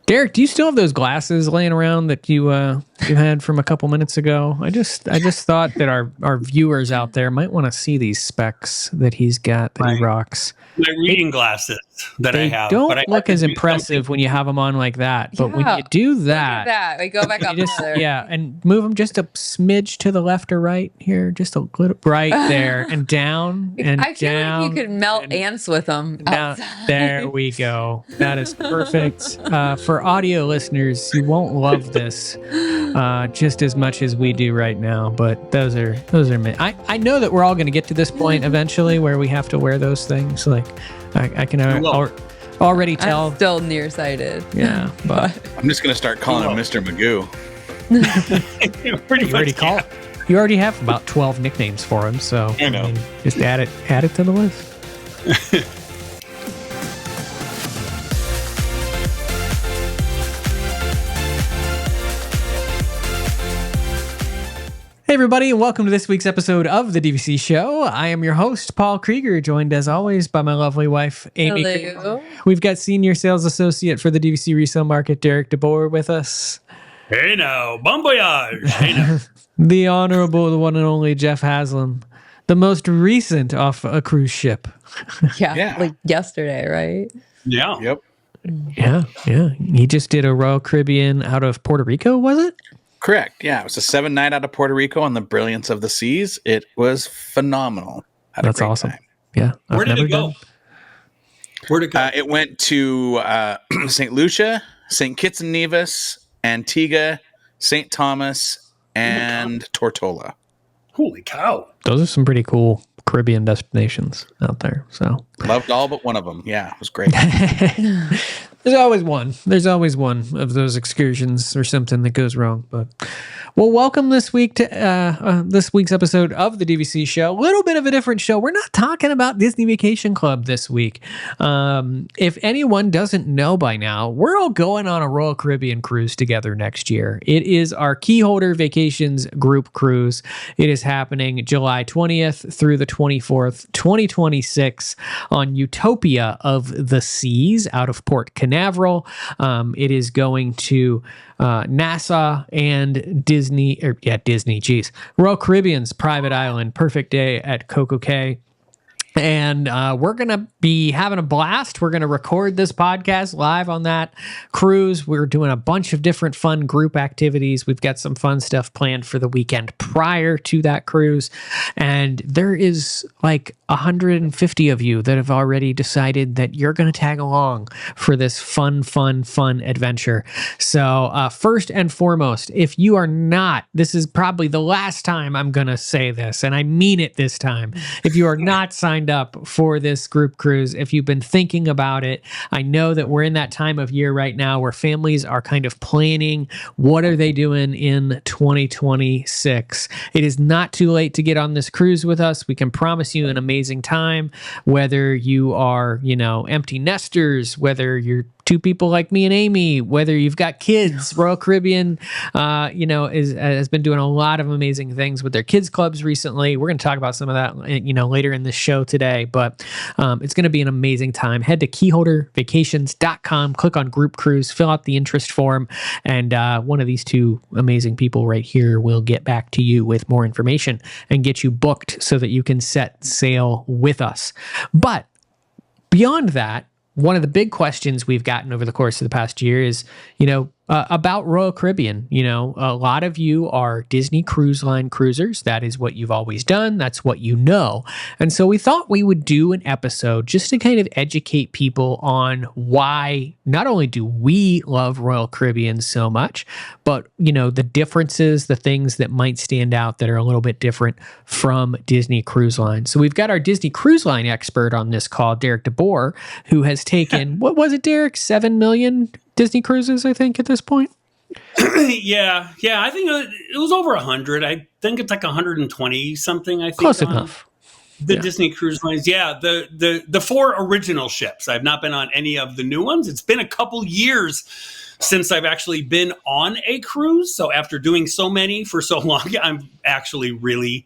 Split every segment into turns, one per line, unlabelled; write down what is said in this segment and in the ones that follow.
Derek, do you still have those glasses laying around that you had from a couple minutes ago? I just thought that our viewers out there might want to see these specs that he's got that he rocks.
My reading glasses that I have.
They don't
but
look as impressive when you have them on like that. But when you do that,
look at that. They go back up further.
Yeah, and move them just a smidge to the left or right here, just a little right there, and down and
I feel
down.
like you could melt ants with them.
There we go. That is perfect. For audio listeners, you won't love this just as much as we do right now, but those are. I know that we're all going to get to this point eventually where we have to wear those things. Like I can already tell.
I'm still nearsighted.
Yeah, but
I'm just going to start calling him Mr. Magoo.
You already have about 12 nicknames for him, so
I know.
Just add it to the list. Hey everybody, and welcome to this week's episode of the DVC Show. I am your host, Paul Krieger, joined as always by my lovely wife, Amy.
Hello.
We've got Senior Sales Associate for the DVC Resale Market, Derek DeBoer, with us.
Hey now, bon voyage. Hey now.
The Honorable, the one and only Jeff Haslam, the most recent off a cruise ship.
Yeah, like yesterday, right?
Yeah.
Yep.
Yeah. He just did a Royal Caribbean out of Puerto Rico, was it?
Correct. Yeah, it was a 7-night out of Puerto Rico on the brilliance of the seas. It was phenomenal.
That's awesome. Time. Yeah.
Where did it go?
It went to St. Lucia, St. Kitts and Nevis, Antigua, St. Thomas, and Tortola.
Holy cow.
Those are some pretty cool Caribbean destinations out there. So
loved all but one of them. Yeah, it was great.
There's always one of those excursions or something that goes wrong. But well, welcome this week to this week's episode of the DVC Show. A little bit of a different show. We're not talking about Disney Vacation Club this week. If anyone doesn't know by now, we're all going on a Royal Caribbean cruise together next year. It is our Keyholder Vacations group cruise. It is happening July 20th through the 24th, 2026 on Utopia of the Seas out of Port Canaveral. It is going to NASA and Disney, Royal Caribbean's private island, Perfect Day at Coco Cay. And we're going to be having a blast. We're going to record this podcast live on that cruise. We're doing a bunch of different fun group activities. We've got some fun stuff planned for the weekend prior to that cruise. And there is like 150 of you that have already decided that you're going to tag along for this fun adventure. So first and foremost, if you are not, this is probably the last time I'm going to say this, and I mean it this time. If you are not signed up for this group cruise, if you've been thinking about it, I know that we're in that time of year right now where families are kind of planning what are they doing in 2026. It is not too late to get on this cruise with us. We can promise you an amazing time, whether you are, empty nesters, whether you're two people like me and Amy, whether you've got kids. Royal Caribbean, has been doing a lot of amazing things with their kids clubs recently. We're going to talk about some of that, later in the show today, but it's going to be an amazing time. Head to keyholdervacations.com, click on group cruise, fill out the interest form, and one of these two amazing people right here will get back to you with more information and get you booked so that you can set sail with us. But beyond that, one of the big questions we've gotten over the course of the past year is, about Royal Caribbean. A lot of you are Disney Cruise Line cruisers. That is what you've always done. That's what you know. And so we thought we would do an episode just to kind of educate people on why not only do we love Royal Caribbean so much, but, the differences, the things that might stand out that are a little bit different from Disney Cruise Line. So we've got our Disney Cruise Line expert on this call, Derek DeBoer, who has taken, what was it, Derek? 7 million Disney cruises, I think, at this point.
Yeah. I think it was over 100. I think it's like 120 something. I think
close enough.
The Disney Cruise Lines. Yeah, the 4 original ships. I've not been on any of the new ones. It's been a couple years since I've actually been on a cruise. So after doing so many for so long, I'm actually really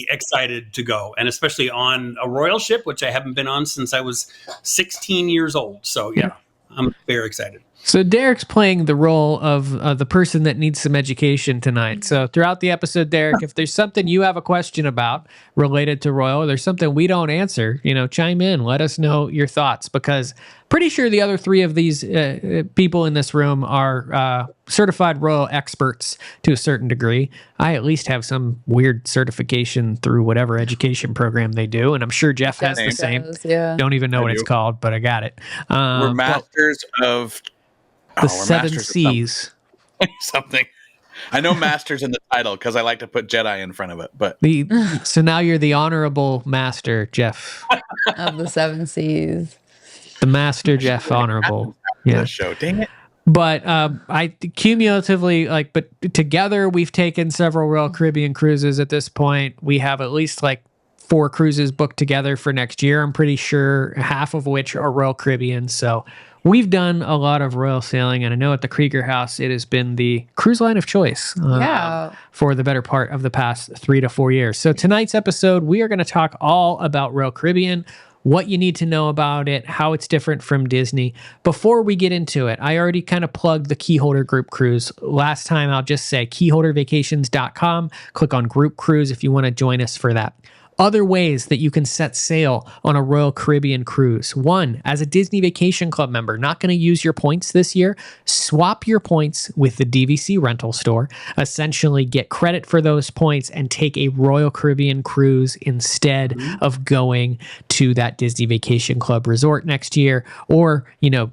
excited to go, and especially on a royal ship, which I haven't been on since I was 16 years old. So yeah. I'm very excited.
So Derek's playing the role of the person that needs some education tonight. So throughout the episode, Derek, if there's something you have a question about related to Royal, or there's something we don't answer, chime in. Let us know your thoughts, because pretty sure the other three of these people in this room are certified Royal experts to a certain degree. I at least have some weird certification through whatever education program they do, and I'm sure Jeff has the same.
Yeah.
Don't even know what it's called, but I got it.
We're masters of
the 7 C's.
Something. I know masters in the title because I like to put Jedi in front of it. But
so now you're the honorable master, Jeff,
of the 7 C's.
The master Jeff Honorable. Yeah.
Show. Dang it.
But I cumulatively, but together we've taken several Royal Caribbean cruises at this point. We have at least 4 cruises booked together for next year. I'm pretty sure half of which are Royal Caribbean. So we've done a lot of Royal sailing, and I know at the Krieger House it has been the cruise line of choice for the better part of the past 3 to 4 years. So tonight's episode, we are going to talk all about Royal Caribbean, what you need to know about it, how it's different from Disney. Before we get into it, I already kind of plugged the Keyholder group cruise. Last time, I'll just say keyholdervacations.com. Click on group cruise if you want to join us for that. Other ways that you can set sail on a Royal Caribbean cruise. 1, as a Disney Vacation Club member, not going to use your points this year, swap your points with the DVC rental store. Essentially get credit for those points and take a Royal Caribbean cruise instead of going to that Disney Vacation Club resort next year. Or,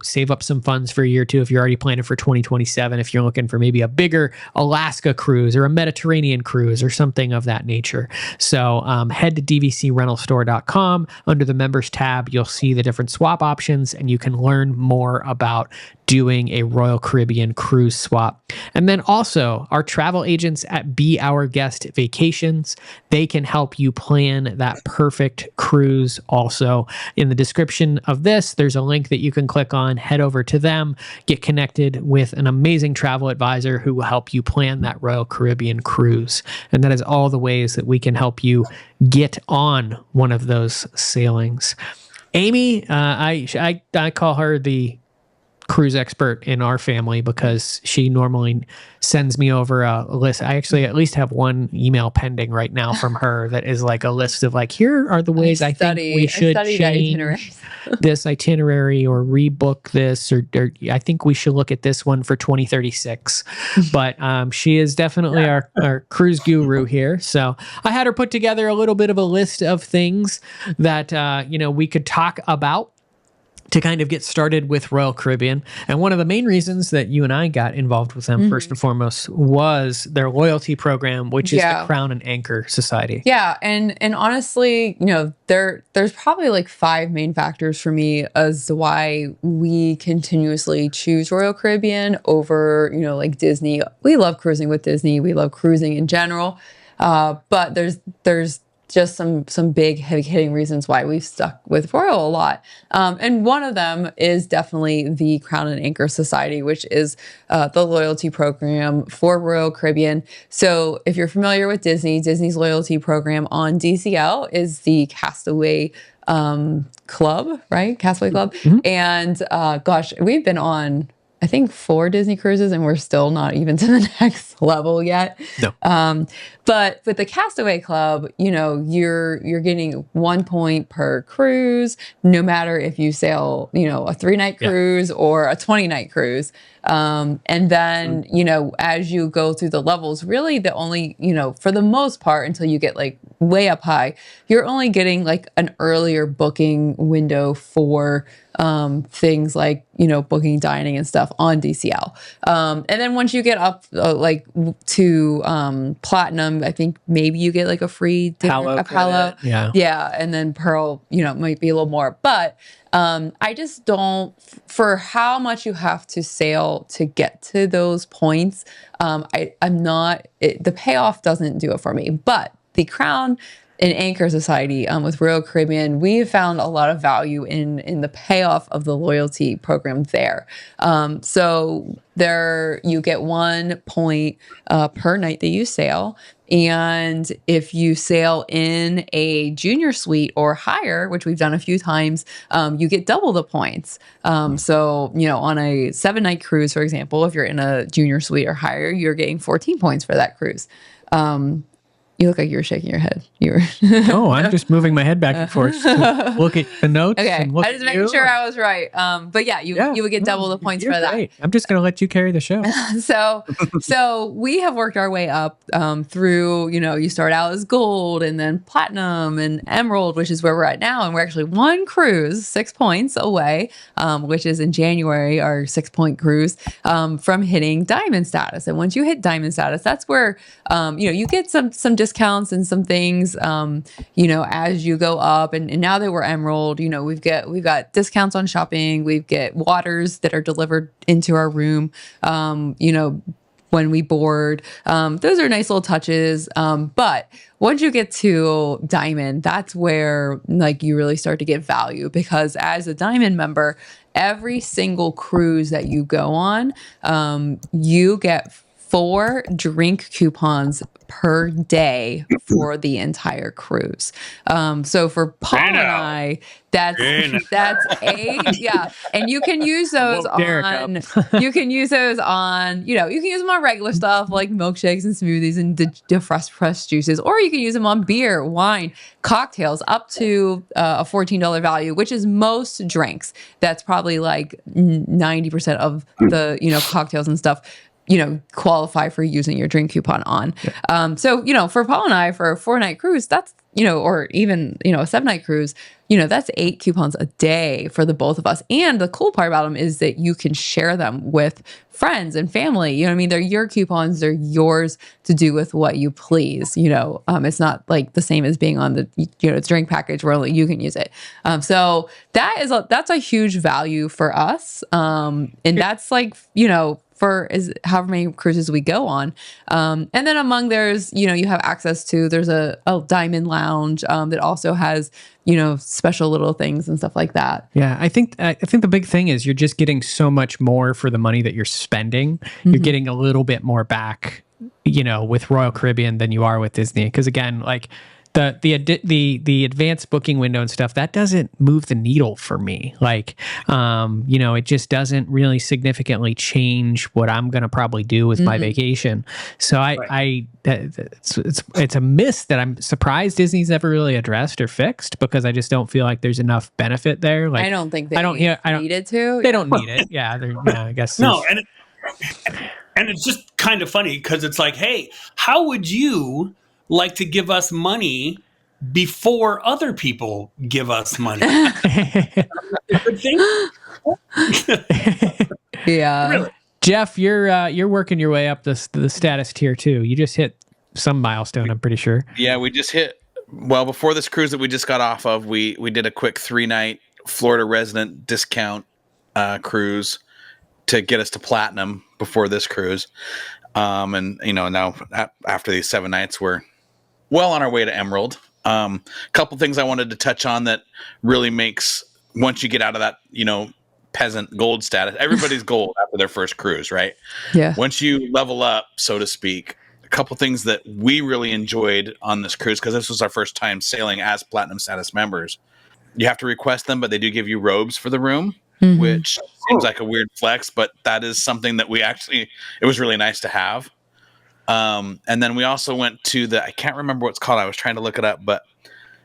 save up some funds for a year or two if you're already planning for 2027, if you're looking for maybe a bigger Alaska cruise or a Mediterranean cruise or something of that nature. So head to dvcrentalstore.com. Under the members tab, you'll see the different swap options, and you can learn more about doing a Royal Caribbean cruise swap. And then also our travel agents at Be Our Guest Vacations, they can help you plan that perfect cruise. Also in the description of this, there's a link that you can click on, head over to them, get connected with an amazing travel advisor who will help you plan that Royal Caribbean cruise. And that is all the ways that we can help you get on one of those sailings. Amy, I call her the cruise expert in our family because she normally sends me over a list. I actually at least have one email pending right now from her that is a list of here are the ways I think we should change this itinerary or rebook this, or I think we should look at this one for 2036. But she is definitely our cruise guru here. So I had her put together a little bit of a list of things that we could talk about to kind of get started with Royal Caribbean. And one of the main reasons that you and I got involved with them first and foremost was their loyalty program, which is the Crown and Anchor Society.
Yeah. And honestly, there's probably 5 main factors for me as to why we continuously choose Royal Caribbean over, Disney. We love cruising with Disney. We love cruising in general. But there's just some big heavy hitting reasons why we've stuck with Royal a lot. And one of them is definitely the Crown and Anchor Society, which is the loyalty program for Royal Caribbean. So if you're familiar with Disney's loyalty program on DCL is the Castaway Club, right? Castaway Club. And gosh, we've been on, I think, 4 Disney cruises, and we're still not even to the next level yet.
No.
But with the Castaway Club, you're getting 1 point per cruise, no matter if you sail, a 3-night cruise or a 20-night cruise. And then, as you go through the levels, really the only, for the most part, until you get way up high, you're only getting an earlier booking window for things like, booking dining and stuff on DCL. And then once you get up to platinum, I think maybe you get a free dinner, a Palo. Yeah. And then Pearl, might be a little more. But I just don't, for how much you have to sail to get to those points, the payoff doesn't do it for me. But the Crown in Anchor Society with Royal Caribbean, we have found a lot of value in the payoff of the loyalty program there. So there you get 1 point per night that you sail. And if you sail in a junior suite or higher, which we've done a few times, you get double the points. So, on a 7-night cruise, for example, if you're in a junior suite or higher, you're getting 14 points for that cruise. You look like you were shaking your head. You were.
No, I'm just moving my head back and forth to look at the notes.
Okay,
and look
I was
at
making
you.
sure I was right. But yeah, you would get double the points for that.
Great. I'm just going to let you carry the show.
So we have worked our way up through, you start out as gold and then platinum and emerald, which is where we're at now. And we're actually 1 cruise, 6 points away, which is in January, our 6-point cruise from hitting diamond status. And once you hit diamond status, that's where, you get some discounts and some things, as you go up. And now that we're emerald, we've got discounts on shopping. We get waters that are delivered into our room, when we board. Those are nice little touches. But once you get to diamond, that's where you really start to get value, because as a diamond member, every single cruise that you go on, you get 4 drink coupons per day for the entire cruise. So for Paul and I, that's 8. Yeah. And you can use those on, you can use them on regular stuff like milkshakes and smoothies and fresh juices, or you can use them on beer, wine, cocktails, up to a $14 value, which is most drinks. That's probably 90% of the, cocktails and stuff qualify for using your drink coupon on. Yeah. So, for Paul and I, for a 4-night cruise, that's, or even, a 7-night cruise, that's 8 coupons a day for the both of us. And the cool part about them is that you can share them with friends and family. They're your coupons, they're yours to do with what you please. It's not like the same as being on the, drink package where only you can use it. So that's a huge value for us. And that's for however many cruises we go on. And then among there's, you have access to, there's a diamond lounge that also has, special little things and stuff like that.
Yeah, I think the big thing is you're just getting so much more for the money that you're spending. Mm-hmm. You're getting a little bit more back, with Royal Caribbean than you are with Disney. Because again, the advanced booking window and stuff, that doesn't move the needle for me. It just doesn't really significantly change what I'm going to probably do with my vacation. So it's a miss that I'm surprised Disney's never really addressed or fixed, because I just don't feel like there's enough benefit there.
I don't think they needed to.
They don't need it. Yeah, I guess.
No, and it's just kind of funny because it's like, hey, how would you like to give us money before other people give us money? Good thing.
Yeah.
Really?
Jeff, you're working your way up the status tier too. You just hit some milestone, I'm pretty sure.
Yeah, we just hit. Well, before this cruise that we just got off of, we did a quick 3-night Florida resident discount cruise to get us to platinum before this cruise. And now after these 7 nights, we're well on our way to emerald. Couple things I wanted to touch on that really makes, once you get out of that, peasant gold status, everybody's gold after their first cruise, right?
Yeah.
Once you level up, so to speak, a couple things that we really enjoyed on this cruise, because this was our first time sailing as platinum status members. You have to request them, but they do give you robes for the room, which seems like a weird flex, but that is something that it was really nice to have. And then we also went to I can't remember what it's called. I was trying to look it up, but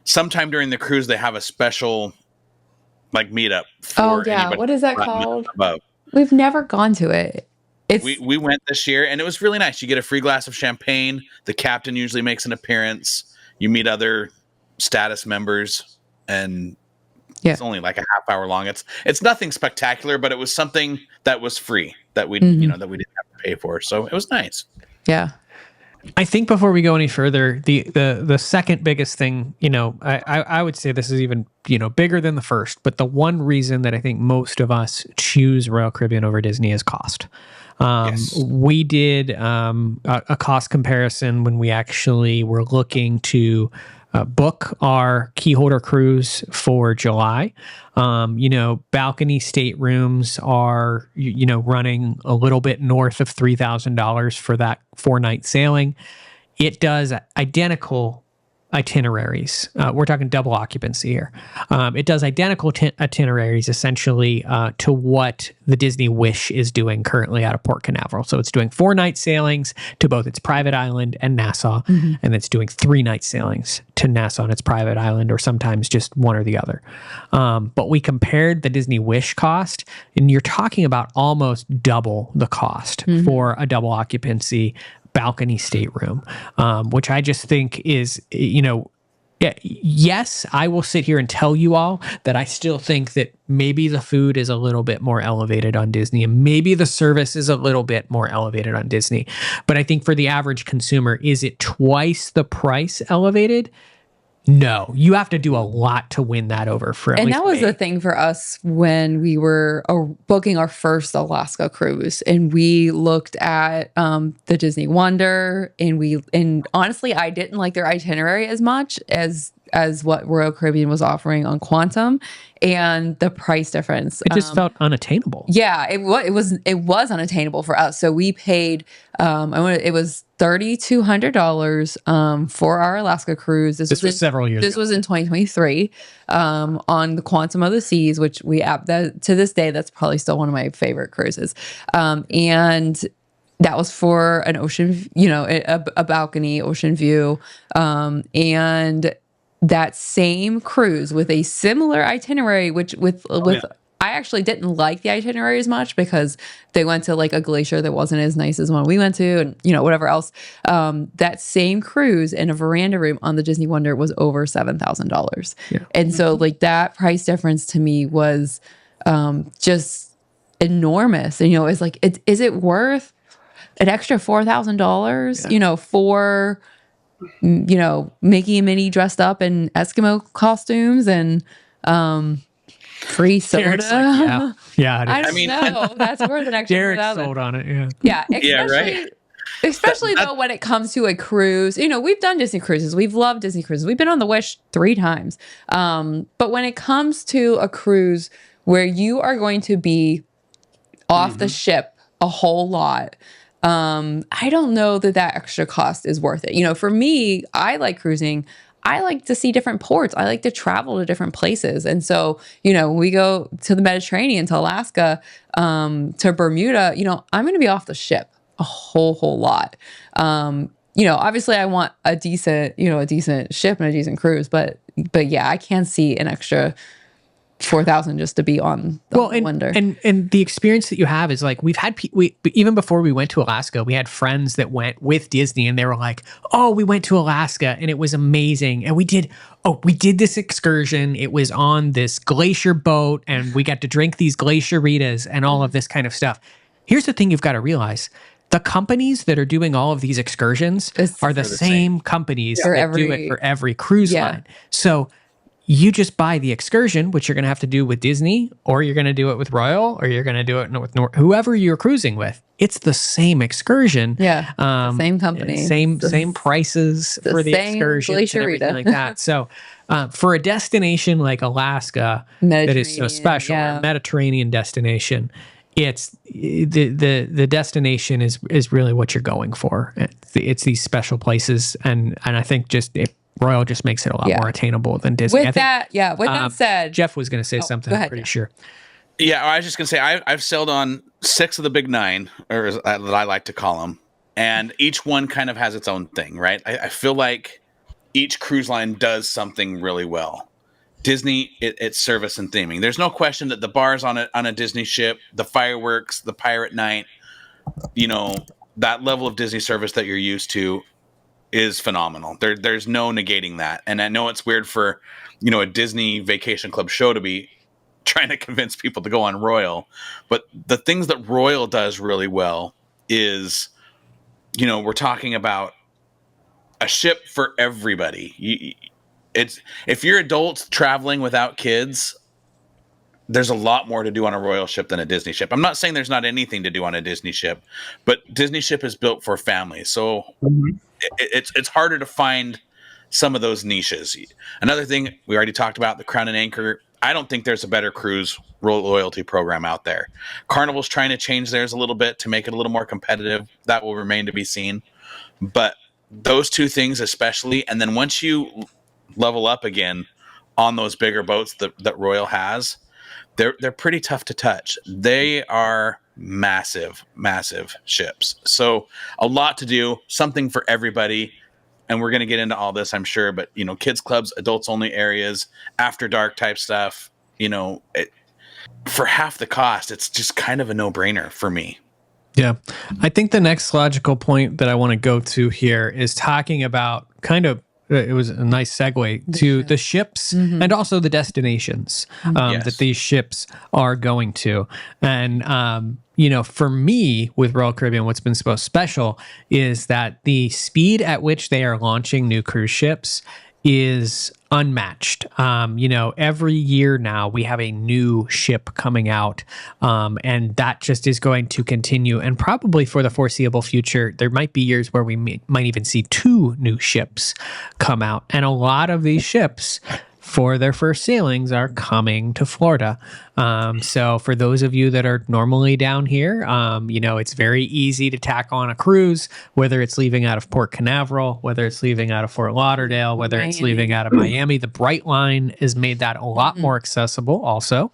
sometime during the cruise, they have a special meetup for
what is that called?
Above.
We've never gone to it.
We went this year, and it was really nice. You get a free glass of champagne. The captain usually makes an appearance. You meet other status members, and it's only like a half hour long. It's nothing spectacular, but it was something that was free that we that we didn't have to pay for. So it was nice.
Yeah.
I think before we go any further, the second biggest thing, I would say this is even, bigger than the first, but the one reason that I think most of us choose Royal Caribbean over Disney is cost. Yes. We did a cost comparison when we actually were looking to book our Keyholder cruise for July. Balcony staterooms are, running a little bit north of $3,000 for that 4-night sailing. It does identical itineraries. We're talking double occupancy here. It does identical itineraries essentially to what the Disney Wish is doing currently out of Port Canaveral. So it's doing 4-night sailings to both its private island and Nassau, and it's doing 3-night sailings to Nassau and its private island, or sometimes just one or the other. But we compared the Disney Wish cost, and you're talking about almost double the cost for a double occupancy balcony stateroom, which I just think is, yes, I will sit here and tell you all that I still think that maybe the food is a little bit more elevated on Disney, and maybe the service is a little bit more elevated on Disney. But I think for the average consumer, is it twice the price elevated? No, you have to do a lot to win that over for at
and
least
that was
me.
the thing for us when we were booking our first Alaska cruise, and we looked at the Disney Wonder, and honestly, I didn't like their itinerary as much as what Royal Caribbean was offering on Quantum, and the price difference.
It just felt unattainable.
Yeah, it was unattainable for us. So we paid it was $3,200 for our Alaska cruise.
This was several years
This
ago.
was in 2023 on the Quantum of the Seas, which to this day, that's probably still one of my favorite cruises. And that was for an ocean, a balcony ocean view. And that same cruise with a similar itinerary, I actually didn't like the itinerary as much because they went to like a glacier that wasn't as nice as one we went to, and whatever else. That same cruise in a veranda room on the Disney Wonder was over $7,000.
Yeah.
And so like that price difference to me was just enormous. And it's like, is it worth an extra $4,000? For Mickey and Minnie dressed up in Eskimo costumes and free soda.
Derek's like, yeah.
I don't know. That's worth an extra
Derek
$4,000.
sold on it.
Yeah,
Yeah, right.
Especially though when it comes to a cruise, we've done Disney cruises. We've loved Disney cruises. We've been on the Wish 3 times. But when it comes to a cruise where you are going to be off the ship a whole lot, I don't know that extra cost is worth it. For me, I like cruising. I like to see different ports. I like to travel to different places. And so, when we go to the Mediterranean, to Alaska, to Bermuda, I'm going to be off the ship a whole lot. Obviously I want a decent ship and a decent cruise, but yeah, I can't see an extra $4,000 just to be on the Wonder.
And the experience that you have is like, we've had even before we went to Alaska, we had friends that went with Disney and they were like, oh, we went to Alaska and it was amazing. And we did this excursion. It was on this glacier boat and we got to drink these glacieritas and all of this kind of stuff. Here's the thing you've got to realize. The companies that are doing all of these excursions are the same companies that do it for every cruise line. So you just buy the excursion, which you're going to have to do with Disney, or you're going to do it with Royal, or you're going to do it with whoever you're cruising with. It's the same excursion.
Yeah. Same company.
Same prices for the excursions and everything like that. So for a destination like Alaska that is so special, a Mediterranean destination, it's the destination is really what you're going for. It's these special places. And I think Royal just makes it a lot more attainable than Disney.
With that said,
Jeff was going to say something.
Go ahead,
I'm pretty sure.
Yeah, I was just gonna say I've sailed on 6 of the big 9, or that I like to call them, and each one kind of has its own thing, right? I feel like each cruise line does something really well. Disney, it's service and theming. There's no question that the bars on a Disney ship, the fireworks, the pirate night, that level of Disney service that you're used to is phenomenal. There's no negating that. And I know it's weird for, a Disney Vacation Club show to be trying to convince people to go on Royal. But the things that Royal does really well is, we're talking about a ship for everybody. If you're adults traveling without kids, there's a lot more to do on a Royal ship than a Disney ship. I'm not saying there's not anything to do on a Disney ship, but Disney ship is built for families. So it's harder to find some of those niches. Another thing we already talked about, the Crown and Anchor. I don't think there's a better cruise loyalty program out there. Carnival's trying to change theirs a little bit to make it a little more competitive. That will remain to be seen. But those two things especially, and then once you level up again on those bigger boats that Royal has, they're pretty tough to touch. They are massive ships. So a lot to do, something for everybody. And we're going to get into all this, I'm sure, but kids clubs, adults only areas, after dark type stuff, for half the cost, it's just kind of a no-brainer for me.
Yeah. I think the next logical point that I want to go to here is talking about it was a nice segue to the ships and also the destinations that these ships are going to. And, for me with Royal Caribbean, what's been so special is that the speed at which they are launching new cruise ships is unmatched. Every year now we have a new ship coming out, and that just is going to continue. And probably for the foreseeable future, there might be years where we might even see 2 new ships come out. And a lot of these ships for their first sailings are coming to Florida. So for those of you that are normally down here, it's very easy to tack on a cruise, whether it's leaving out of Port Canaveral, whether it's leaving out of Fort Lauderdale, whether it's leaving out of Miami. The Brightline has made that a lot more accessible also.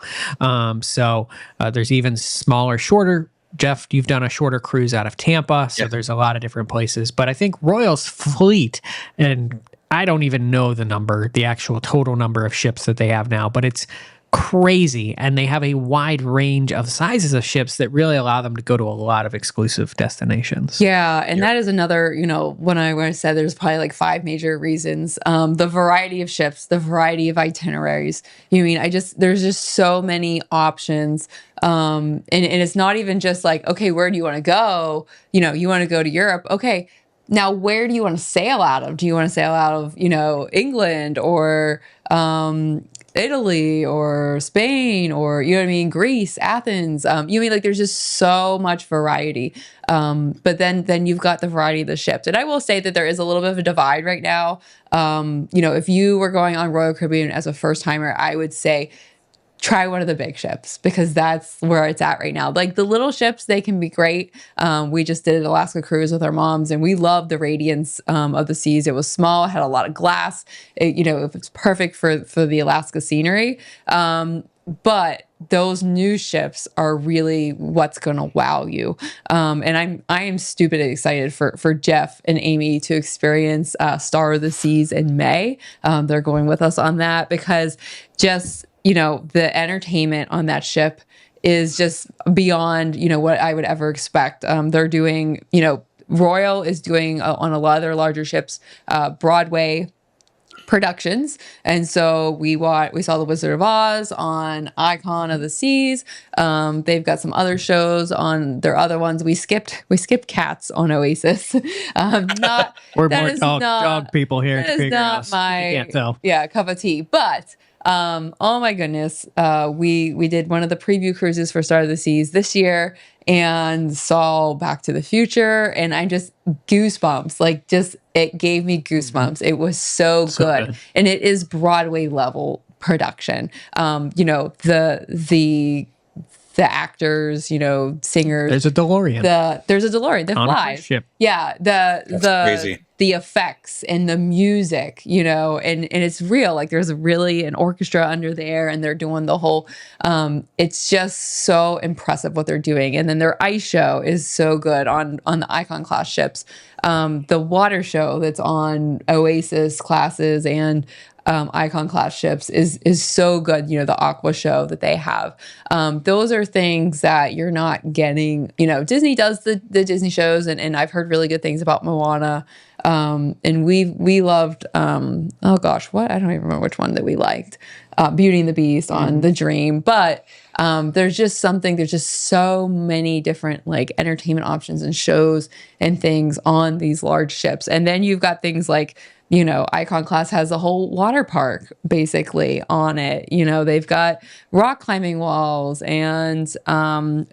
So there's even smaller, shorter. Jeff, you've done a shorter cruise out of Tampa, so there's a lot of different places. But I think Royal's fleet, and I don't even know the actual total number of ships that they have now, but it's crazy. And they have a wide range of sizes of ships that really allow them to go to a lot of exclusive destinations.
Yeah. And that is another, when I said there's probably like 5 major reasons, the variety of ships, the variety of itineraries. There's just so many options. And it's not even just like, okay, where do you want to go? You want to go to Europe. Okay. Now, where do you want to sail out of? Do you want to sail out of, England or Italy or Spain or, Greece, Athens? There's just so much variety. But then you've got the variety of the ships. And I will say that there is a little bit of a divide right now. If you were going on Royal Caribbean as a first timer, I would say try one of the big ships because that's where it's at right now. Like the little ships, they can be great. We just did an Alaska cruise with our moms and we loved the radiance of the seas. It was small, it had a lot of glass. It was perfect for the Alaska scenery. But those new ships are really what's going to wow you. And I am stupidly excited for Jeff and Amy to experience Star of the Seas in May. They're going with us on that because just the entertainment on that ship is just beyond, what I would ever expect. They're doing, Royal is doing on a lot of their larger ships, Broadway productions. And so we saw The Wizard of Oz on Icon of the Seas. They've got some other shows on their other ones. We skipped Cats on Oasis.
We're more dog people here.
That is not my
can't tell.
Cup of tea. But oh my goodness, we did one of the preview cruises for Star of the Seas this year and saw Back to the Future, and I just goosebumps. It gave me goosebumps. It was so good. And it is Broadway level production. The actors, singers.
There's a DeLorean.
There's a DeLorean that flies.
Ship.
Yeah,
crazy.
The effects and the music, and it's real. Like there's really an orchestra under there, and they're doing the whole. It's just so impressive what they're doing, and then their ice show is so good on the Icon class ships. The water show that's on Oasis classes and Icon class ships is so good. The aqua show that they have. Those are things that you're not getting. Disney does the Disney shows, and I've heard really good things about Moana. And we loved, oh gosh, I don't even remember which one that we liked. Beauty and the Beast on The Dream. But there's just so many different entertainment options and shows and things on these large ships. And then you've got things like, Icon class has a whole water park basically on it. They've got rock climbing walls and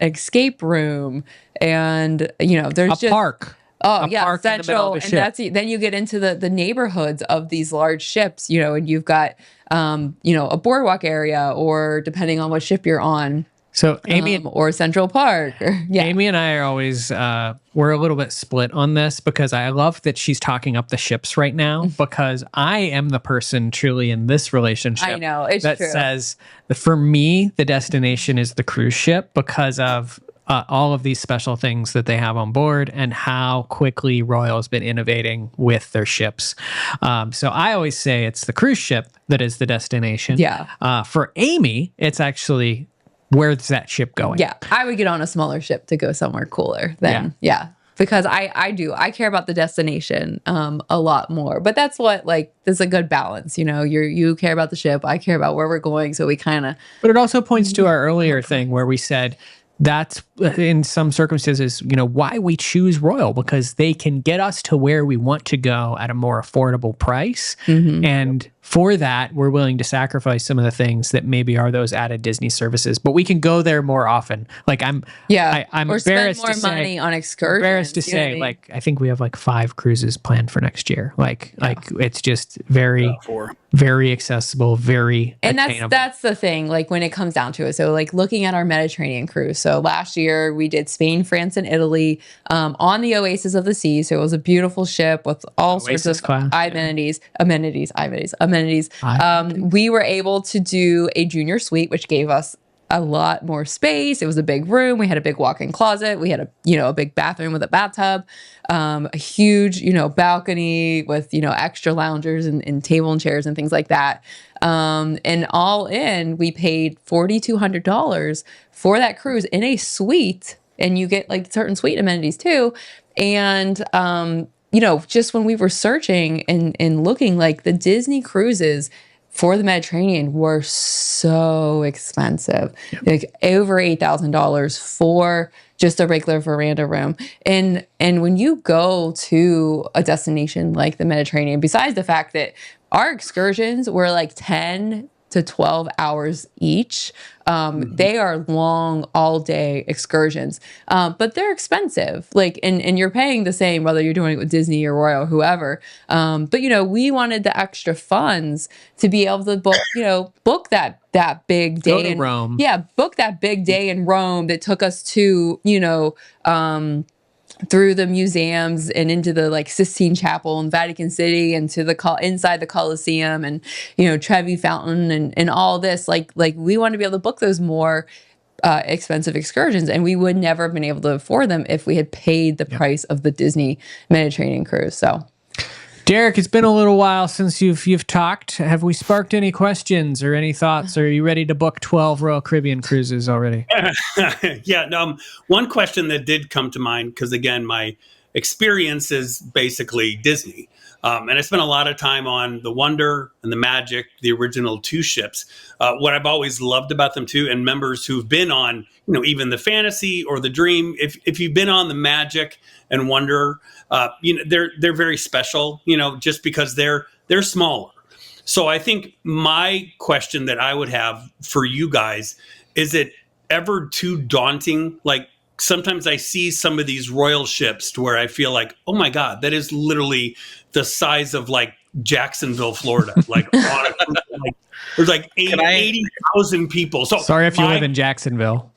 escape room and, there's
a park.
Oh
a
yeah,
park in the middle
Central,
of a
and
ship.
then you get into the neighborhoods of these large ships, and you've got a boardwalk area, or depending on what ship you're on,
So Amy,
or Central Park. Yeah,
Amy and I are always we're a little bit split on this because I love that she's talking up the ships right now because I am the person truly in this relationship
I know, it's
that
true.
says that for me the destination is the cruise ship because of all of these special things that they have on board and how quickly Royal has been innovating with their ships. So I always say it's the cruise ship that is the destination.
Yeah.
For Amy, it's actually where's that ship going?
Yeah, I would get on a smaller ship to go somewhere cooler than because I care about the destination a lot more. But that's what there's a good balance, you care about the ship, I care about where we're going, so we kind of.
But it also points to our earlier thing where we said that's in some circumstances, why we choose Royal because they can get us to where we want to go at a more affordable price. And for that, we're willing to sacrifice some of the things that maybe are those added Disney services, but we can go there more often. I'm
or spend
embarrassed
more
to
money
say,
on excursions.
embarrassed to
you know what I
say,
mean?
I think we have 5 cruises planned for next year. It's just very,
4.
very accessible, very
And
attainable.
that's the thing, when it comes down to it. So looking at our Mediterranean cruise. So last year we did Spain, France, and Italy on the Oasis of the Sea. So it was a beautiful ship with all sorts
Oasis
of
class,
amenities.
Amenities.
We were able to do a junior suite, which gave us a lot more space. It was a big room. We had a big walk-in closet. We had a big bathroom with a bathtub, a huge, balcony with, extra loungers and table and chairs and things like that. And all in, we paid $4,200 for that cruise in a suite, and you get certain suite amenities too. And, just when we were searching and looking, the Disney cruises for the Mediterranean were so expensive, over $8,000 for just a regular veranda room. And when you go to a destination like the Mediterranean, besides the fact that our excursions were 10 to 12 hours each. They are long, all day excursions, but they're expensive. And you're paying the same whether you're doing it with Disney or Royal, whoever. But we wanted the extra funds to be able to book that big day
in Rome.
Yeah, book that big day in Rome that took us to through the museums and into the Sistine Chapel in Vatican City and to the inside the Colosseum and Trevi Fountain and all this. We want to be able to book those more expensive excursions, and we would never have been able to afford them if we had paid the price of the Disney Mediterranean cruise. So,
Derek, it's been a little while since you've talked. Have we sparked any questions or any thoughts? Are you ready to book 12 Royal Caribbean cruises already?
Yeah. One question that did come to mind, because again, my experience is basically Disney. And I spent a lot of time on the Wonder and the Magic, the original 2 ships. What I've always loved about them too, and members who've been on, even the Fantasy or the Dream, if you've been on the Magic and Wonder, they're very special, just because they're smaller. So I think my question that I would have for you guys, is it ever too daunting? Sometimes I see some of these Royal ships to where I feel oh my God, that is literally the size of Jacksonville, Florida. There's 80,000 people. So
sorry if you live in Jacksonville.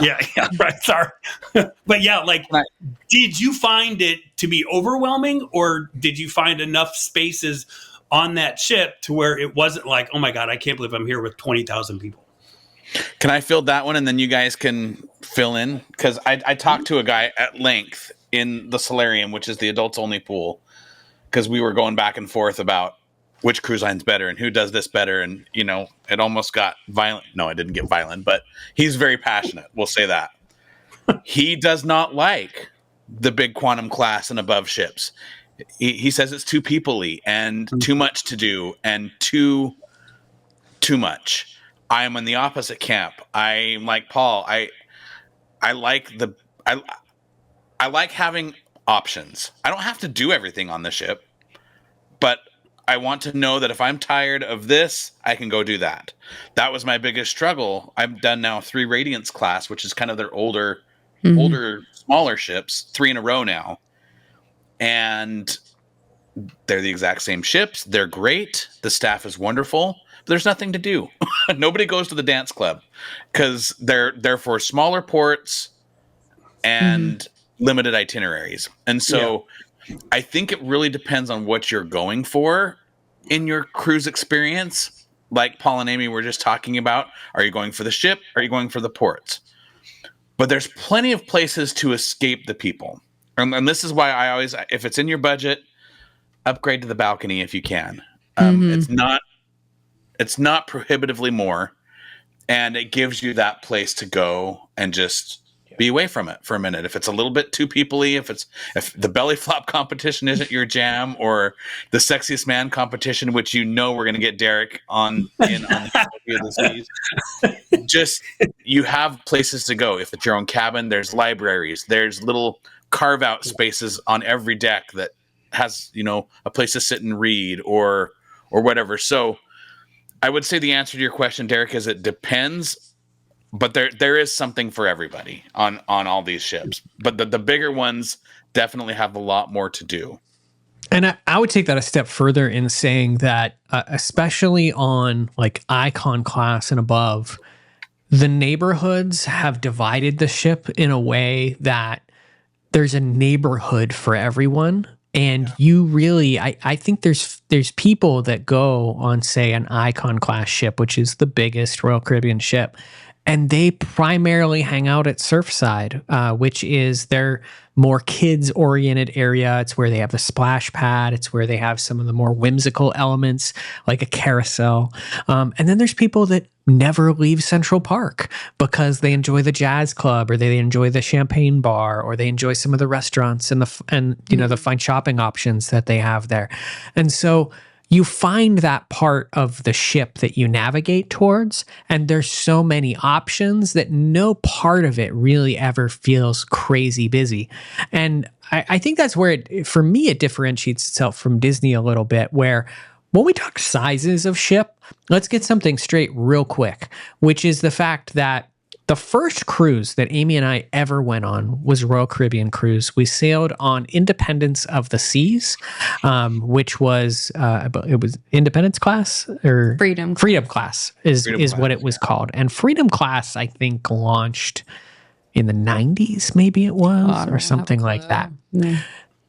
Yeah, right. Sorry. But yeah, did you find it to be overwhelming, or did you find enough spaces on that ship to where it wasn't oh my God, I can't believe I'm here with 20,000 people?
Can I fill that one and then you guys can fill in? Because I talked to a guy at length in the Solarium, which is the adults only pool, because we were going back and forth about which cruise line's better and who does this better. And, it almost got violent. No, it didn't get violent, but he's very passionate. We'll say that. He does not like the big Quantum class and above ships. He says it's too people-y and too much to do and too much. I am in the opposite camp. I'm like Paul. I like I like having options. I don't have to do everything on the ship, but I want to know that if I'm tired of this, I can go do that. That was my biggest struggle. I've done now 3 Radiance class, which is kind of their older, smaller ships, 3 in a row now. and they're the exact same ships. They're great. The staff is wonderful. But there's nothing to do. Nobody goes to the dance club because they're for smaller ports and limited itineraries. And so I think it really depends on what you're going for in your cruise experience. Like Paul and Amy were just talking about, are you going for the ship? Are you going for the ports? But there's plenty of places to escape the people. And this is why I always, if it's in your budget, upgrade to the balcony if you can. It's not prohibitively more, and it gives you that place to go and just be away from it for a minute. If it's a little bit too people-y, if the belly flop competition isn't your jam, or the sexiest man competition, which we're going to get Derek on the seas, just you have places to go. If it's your own cabin, there's libraries, there's little carve-out spaces on every deck that has, a place to sit and read or whatever. So I would say the answer to your question, Derek, is it depends, but there is something for everybody on all these ships. But the bigger ones definitely have a lot more to do.
And I would take that a step further in saying that, especially on like Icon class and above, the neighborhoods have divided the ship in a way that there's a neighborhood for everyone. And you really, I think there's people that go on, say, an Icon class ship, which is the biggest Royal Caribbean ship, and they primarily hang out at Surfside, which is their more kids-oriented area. It's where they have the splash pad. It's where they have some of the more whimsical elements, like a carousel. And then there's people that never leave Central Park because they enjoy the jazz club, or they enjoy the champagne bar, or they enjoy some of the restaurants and the fine shopping options that they have there. And so you find that part of the ship that you navigate towards, and there's so many options that no part of it really ever feels crazy busy. And I think that's where for me, it differentiates itself from Disney a little bit, where when we talk sizes of ship, let's get something straight real quick, which is the fact that the first cruise that Amy and I ever went on was Royal Caribbean cruise. We sailed on Independence of the Seas, which was it was Independence class or
Freedom
class is what it was called. And Freedom class, I think, launched in the 90s, maybe it was, or something like that.
Yeah.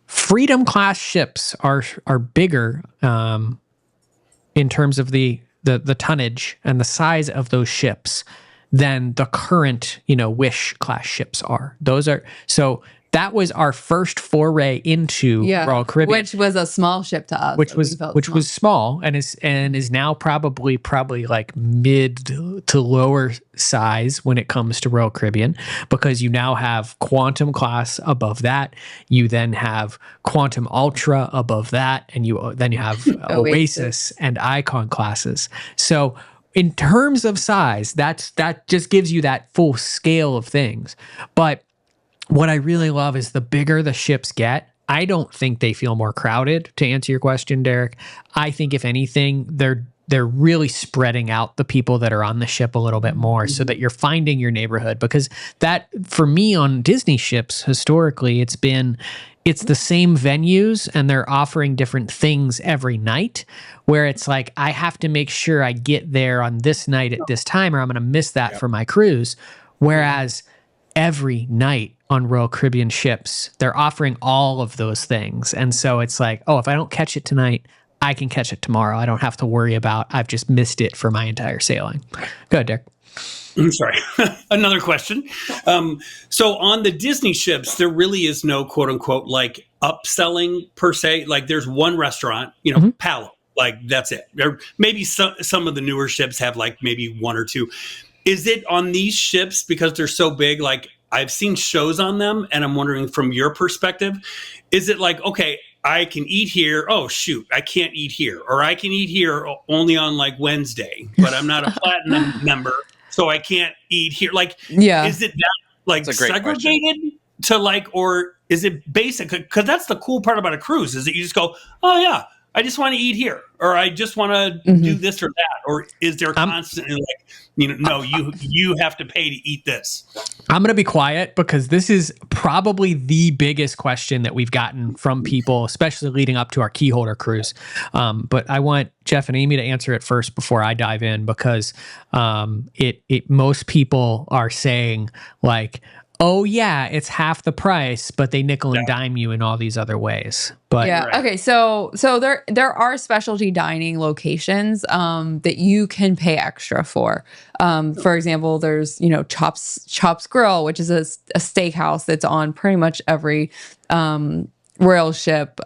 Freedom class ships are bigger in terms of the tonnage and the size of those ships than the current, Wish class ships are. So that was our first foray into Royal Caribbean,
which was a small ship to us.
Which was small and is now probably like mid to lower size when it comes to Royal Caribbean, because you now have Quantum class above that. You then have Quantum Ultra above that, and you have Oasis and Icon classes. So in terms of size, that just gives you that full scale of things. But what I really love is the bigger the ships get, I don't think they feel more crowded, to answer your question, Derek. I think if anything, they're really spreading out the people that are on the ship a little bit more, so that you're finding your neighborhood. Because that, for me, on Disney ships, historically, it's the same venues and they're offering different things every night, where it's like, I have to make sure I get there on this night at this time, or I'm going to miss that for my cruise. Whereas every night on Royal Caribbean ships, they're offering all of those things. And so it's like, oh, if I don't catch it tonight, I can catch it tomorrow. I don't have to worry about I've just missed it for my entire sailing. Go ahead, Derek.
I'm sorry. Another question. So on the Disney ships, there really is no quote unquote like upselling per se. Like there's one restaurant, Palo, like that's it. Or maybe some of the newer ships have like maybe one or two. Is it on these ships, because they're so big? Like I've seen shows on them, and I'm wondering from your perspective, is it like, okay, I can eat here. Oh, shoot, I can't eat here. Or I can eat here only on like Wednesday, but I'm not a platinum member, so I can't eat here. Like, is it that like segregated to like, or is it basic? Because that's the cool part about a cruise, is that you just go, oh yeah, I just want to eat here, or I just want to do this or that, or is there constantly like, no, you have to pay to eat this?
I'm going to be quiet because this is probably the biggest question that we've gotten from people, especially leading up to our Keyholder cruise. But I want Jeff and Amy to answer it first before I dive in, because most people are saying like, oh yeah, it's half the price, but they nickel and dime you in all these other ways. But
yeah, okay. So there are specialty dining locations that you can pay extra for. For example, there's Chops Grill, which is a steakhouse that's on pretty much every royal ship.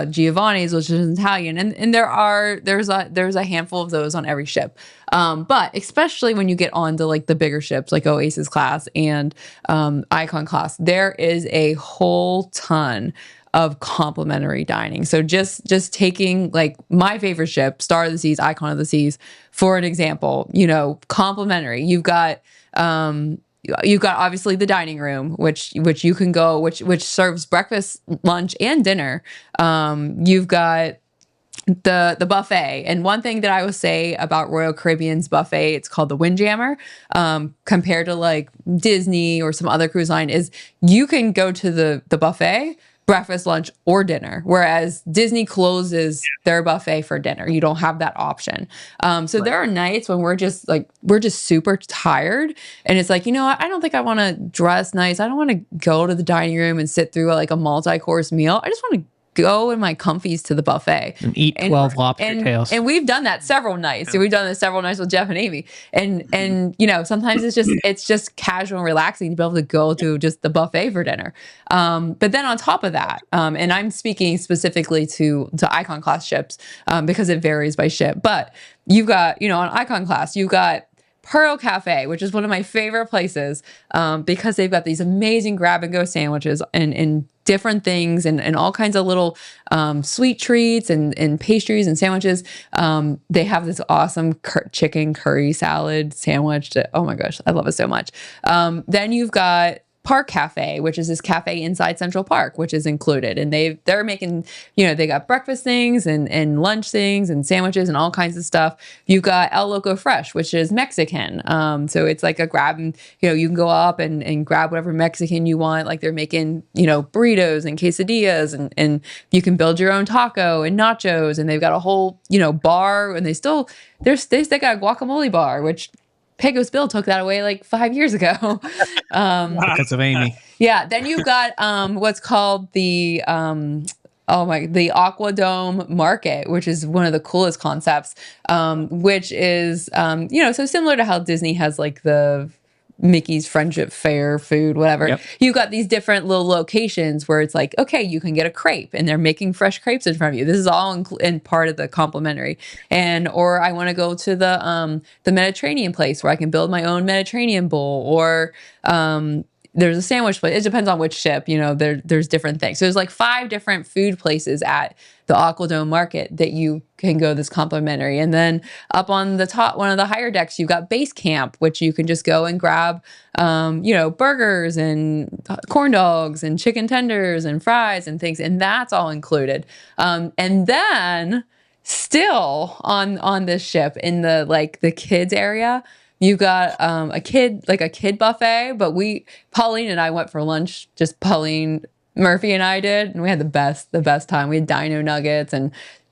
Giovanni's, which is Italian, and there's a handful of those on every ship. But especially when you get on to like the bigger ships like Oasis class and Icon class, there is a whole ton of complimentary dining. So just taking like my favorite ship, Star of the Seas, Icon of the Seas, for an example, complimentary. You've got obviously the dining room, which you can go, which serves breakfast, lunch, and dinner. You've got the buffet. And one thing that I will say about Royal Caribbean's buffet, it's called the Windjammer, compared to like Disney or some other cruise line, is you can go to the buffet, breakfast, lunch, or dinner, whereas Disney closes their buffet for dinner. You don't have that option. So there are nights when we're just super tired, and it's like, I don't think I want to dress nice. I don't want to go to the dining room and sit through like a multi-course meal. I just want to go in my comfies to the buffet
and eat 12 lobster tails.
And we've done that several nights. So we've done this several nights with Jeff and Amy. And sometimes it's just casual and relaxing to be able to go to just the buffet for dinner. But then on top of that, and I'm speaking specifically to Icon class ships, because it varies by ship, but you've got, on Icon class, you've got Pearl Cafe, which is one of my favorite places, because they've got these amazing grab and go sandwiches and different things and all kinds of little sweet treats and pastries and sandwiches. They have this awesome chicken curry salad sandwich that, oh my gosh, I love it so much. Then you've got Park Cafe, which is this cafe inside Central Park, which is included. And they're making, they got breakfast things and lunch things and sandwiches and all kinds of stuff. You've got El Loco Fresh, which is Mexican. So it's like a grab and, you can go up and grab whatever Mexican you want. Like they're making, burritos and quesadillas and you can build your own taco and nachos. And they've got a whole, bar, and they still got a guacamole bar, which Pecos Bill took that away like 5 years ago.
Because of Amy.
Yeah. Then you've got what's called the Aqua Dome Market, which is one of the coolest concepts, which is, so similar to how Disney has like the Mickey's Friendship Fair food, whatever. Yep. You've got these different little locations where it's like, okay, you can get a crepe and they're making fresh crepes in front of you. This is all in part of the complimentary. Or I want to go to the Mediterranean place where I can build my own Mediterranean bowl, or there's a sandwich place. It depends on which ship, there's different things. So there's like 5 different food places at the Aquadome Market that you can go this complimentary. And then up on the top, one of the higher decks, you've got Base Camp, which you can just go and grab, burgers and corn dogs and chicken tenders and fries and things. And that's all included. And then still on this ship in the kids area, you got a kid buffet, but Pauline and I went for lunch, just Pauline, Murphy and I did, and we had the best time. We had dino nuggets and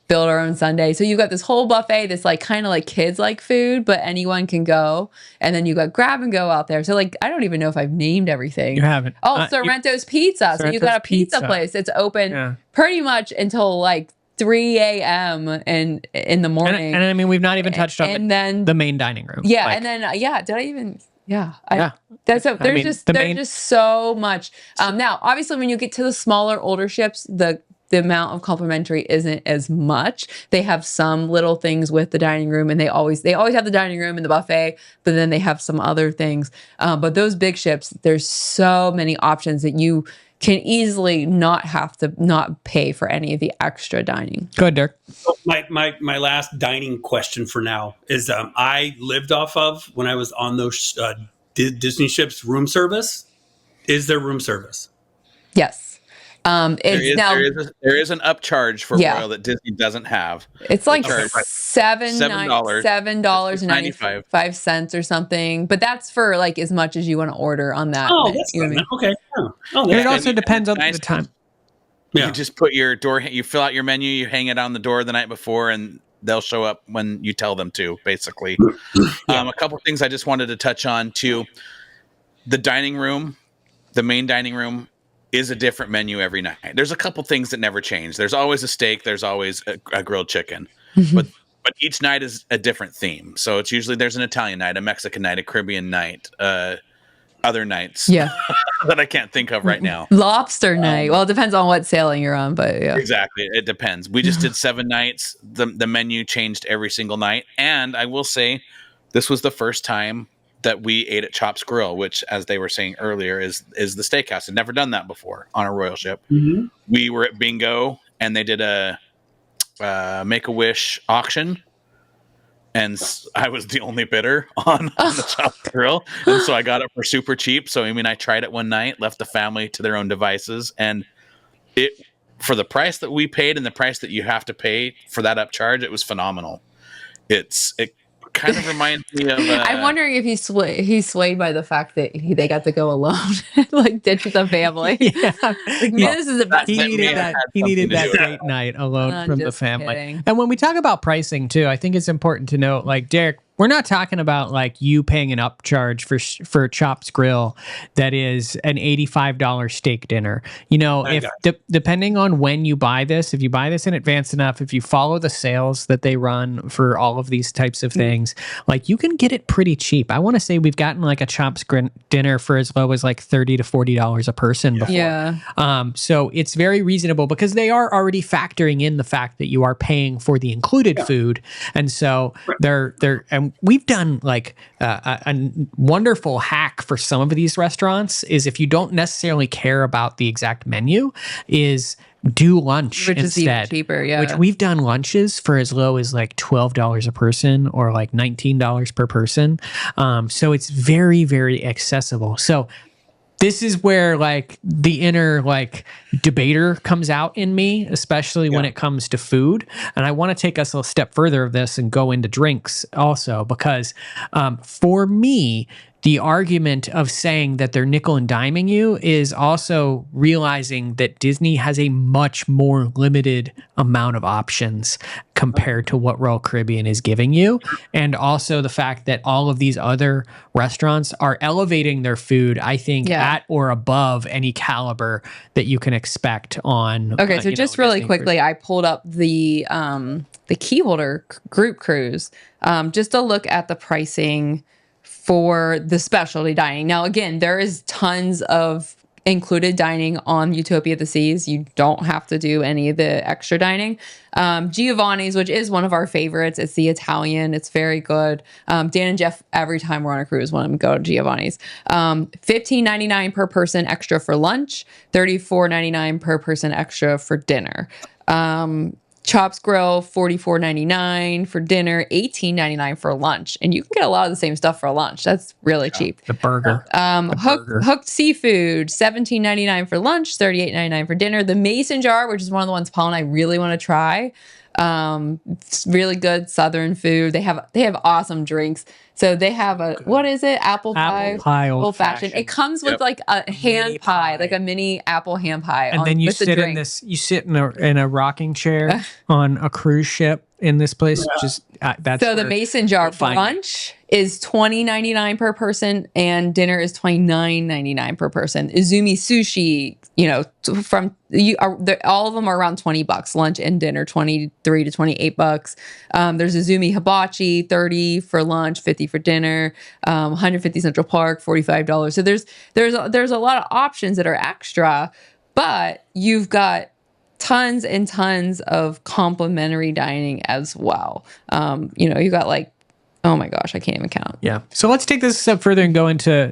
built our own sundae. So you've got this whole buffet that's like kind of like kids like food, but anyone can go. And then you got grab and go out there. So like, I don't even know if I've named everything.
You haven't.
Oh, Sorrento's Pizza. So you got a pizza place that's open pretty much until like 3 a.m. and in the morning.
And I mean, we've not even touched on the main dining room.
Yeah. And then, did I even... Yeah. There's just so much. Now, obviously, when you get to the smaller, older ships, the amount of complimentary isn't as much. They have some little things with the dining room, and they always have the dining room and the buffet, but then they have some other things. But those big ships, there's so many options that you can easily not have to not pay for any of the extra dining.
Go ahead, Dirk.
My last dining question for now is I lived off of, when I was on those Disney ships, room service. Is there room service?
Yes.
There is an upcharge for Royal that Disney doesn't have.
It's like
$7
$7.95 or something, but that's for like as much as you want to order on that.
Oh, that's good. Okay.
And it also depends on the time.
You just put your you fill out your menu, you hang it on the door the night before, and they'll show up when you tell them to, basically. A couple things I just wanted to touch on too. The dining room, the main dining room, is a different menu every night. There's a couple things that never change. There's always a steak. There's always a grilled chicken. But each night is a different theme. So it's usually there's an Italian night, a Mexican night, a Caribbean night, other nights that I can't think of right now.
Lobster night. Well, it depends on what sailing you're on, but yeah.
Exactly. It depends. We just did 7 nights. The menu changed every single night. And I will say this was the first time that we ate at Chops Grill, which, as they were saying earlier, is the steakhouse. I'd never done that before on a royal ship. We were at Bingo, and they did a Make-A-Wish auction, and I was the only bidder on the Chops Grill, and so I got it for super cheap. So, I mean, I tried it one night, left the family to their own devices, and it, for the price that we paid and the price that you have to pay for that upcharge, it was phenomenal. It kind of reminds me of.
I'm wondering if he's swayed by the fact that they got to go alone, like ditch the family. This is the best.
He needed that date night alone from the family. Kidding. And when we talk about pricing too, I think it's important to note, like Derek, we're not talking about like you paying an upcharge for Chops Grill that is an $85 steak dinner. You know, if depending on when you buy this, if you buy this in advance enough, if you follow the sales that they run for all of these types of things, like you can get it pretty cheap. I want to say we've gotten like a Chops dinner for as low as like $30 to $40 a person before.
Yeah.
So it's very reasonable because they are already factoring in the fact that you are paying for the included food, and so and we've done like a wonderful hack for some of these restaurants is if you don't necessarily care about the exact menu, is do lunch
which
instead.
Is even cheaper,
Which we've done lunches for as low as like $12 a person or like $19 per person. So it's very, very accessible. So this is where like the inner like debater comes out in me, especially when it comes to food. And I want to take us a step further of this and go into drinks also, because for me, the argument of saying that they're nickel and diming you is also realizing that Disney has a much more limited amount of options compared to what Royal Caribbean is giving you. And also the fact that all of these other restaurants are elevating their food, I think, at or above any caliber that you can expect on.
Okay, so just really quickly, I pulled up the Keyholder group cruise just to look at the pricing for the specialty dining. Now, again, there is tons of included dining on Utopia of the Seas. You don't have to do any of the extra dining. Giovanni's, which is one of our favorites. It's the Italian. It's very good. Dan and Jeff, every time we're on a cruise, want to go to Giovanni's. $15.99 per person extra for lunch. $34.99 per person extra for dinner. Chops Grill, $44.99 for dinner, $18.99 for lunch. And you can get a lot of the same stuff for lunch. That's really cheap.
The burger.
Hooked Seafood, $17.99 for lunch, $38.99 for dinner. The Mason Jar, which is one of the ones Paul and I really want to try. It's really good Southern food. They have awesome drinks. So they have what is it? Apple pie old fashioned. It comes with like a hand pie, like a mini apple hand pie.
And then you sit in a rocking chair on a cruise ship in this place. Just that's
so the Mason Jar for lunch is $20.99 per person, and dinner is $29.99 per person. Izumi Sushi, all of them are around $20. Lunch and dinner $23 to $28. There's Izumi Hibachi, $30 for lunch, $50 for dinner. 150 Central Park, $45. So there's a lot of options that are extra, but you've got tons and tons of complimentary dining as well. You got like, oh my gosh, I can't even count.
Yeah. So let's take this a step further and go into,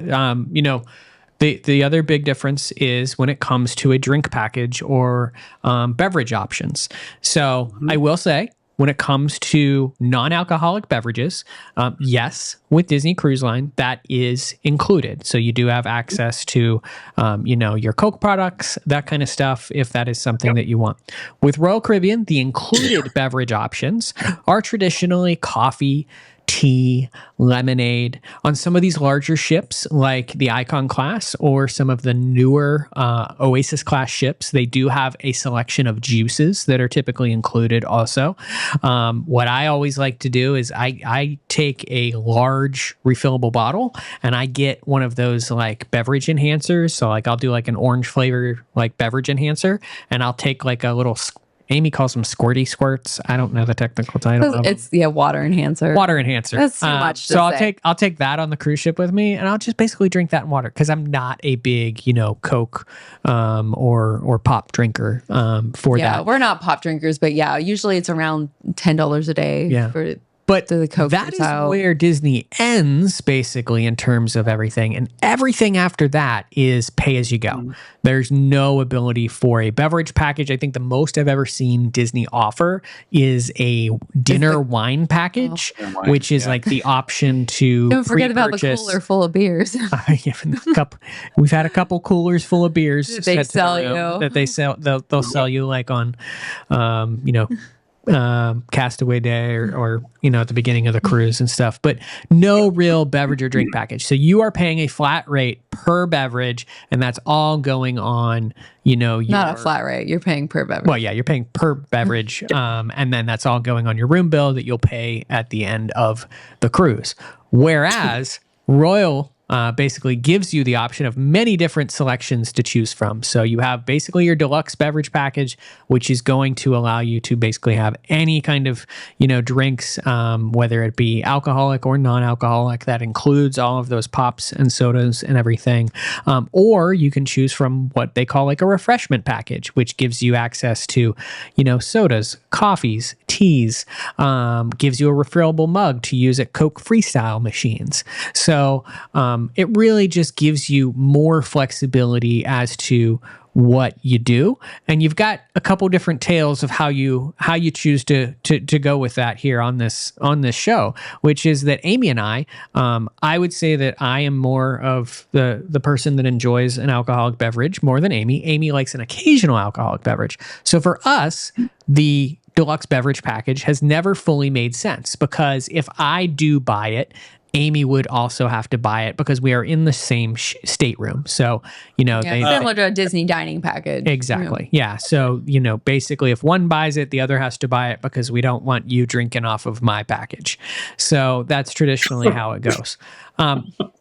the other big difference is when it comes to a drink package or beverage options. So I will say, when it comes to non-alcoholic beverages, yes, with Disney Cruise Line, that is included. So you do have access to, your Coke products, that kind of stuff, if that is something that you want. With Royal Caribbean, the included beverage options are traditionally coffee, tea, lemonade. On some of these larger ships, like the Icon class or some of the newer Oasis class ships, they do have a selection of juices that are typically included also. What I always like to do is I take a large refillable bottle and I get one of those like beverage enhancers. So like I'll do like an orange flavor like beverage enhancer, and I'll take like a little Amy calls them squirty squirts. I don't know the technical title.
It's water enhancer.
Water enhancer.
That's too much.
So I'll take that on the cruise ship with me, and I'll just basically drink that in water because I'm not a big Coke or pop drinker for that.
Yeah, we're not pop drinkers, but yeah, usually it's around $10 a day.
Yeah.
For
But
the Coke
that is where Disney ends, basically, in terms of everything. And everything after that is pay as you go. Mm-hmm. There's no ability for a beverage package. I think the most I've ever seen Disney offer is a dinner wine package, which is like the option to
don't forget about the cooler full of beers.
We've had a couple coolers full of beers
that they sell you.
That they sell. They'll sell you like on, Castaway Day or at the beginning of the cruise and stuff, but no real beverage or drink package. So you are paying a flat rate per beverage, and that's all going on,
not a flat rate. You're paying per beverage.
Well, yeah, you're paying per beverage. And then that's all going on your room bill that you'll pay at the end of the cruise. Whereas Royal basically gives you the option of many different selections to choose from. So you have basically your deluxe beverage package, which is going to allow you to basically have any kind of, drinks, whether it be alcoholic or non-alcoholic. That includes all of those pops and sodas and everything. Or you can choose from what they call like a refreshment package, which gives you access to, sodas, coffees, teas, gives you a refillable mug to use at Coke Freestyle machines. So, it really just gives you more flexibility as to what you do, and you've got a couple different tales of how you choose to go with that here on this show, which is that Amy and I would say that I am more of the person that enjoys an alcoholic beverage more than Amy. Amy likes an occasional alcoholic beverage. So for us, the deluxe beverage package has never fully made sense, because if I do buy it, Amy would also have to buy it because we are in the same stateroom. So,
similar to a Disney dining package.
Exactly. Yeah. So, basically if one buys it, the other has to buy it because we don't want you drinking off of my package. So that's traditionally how it goes.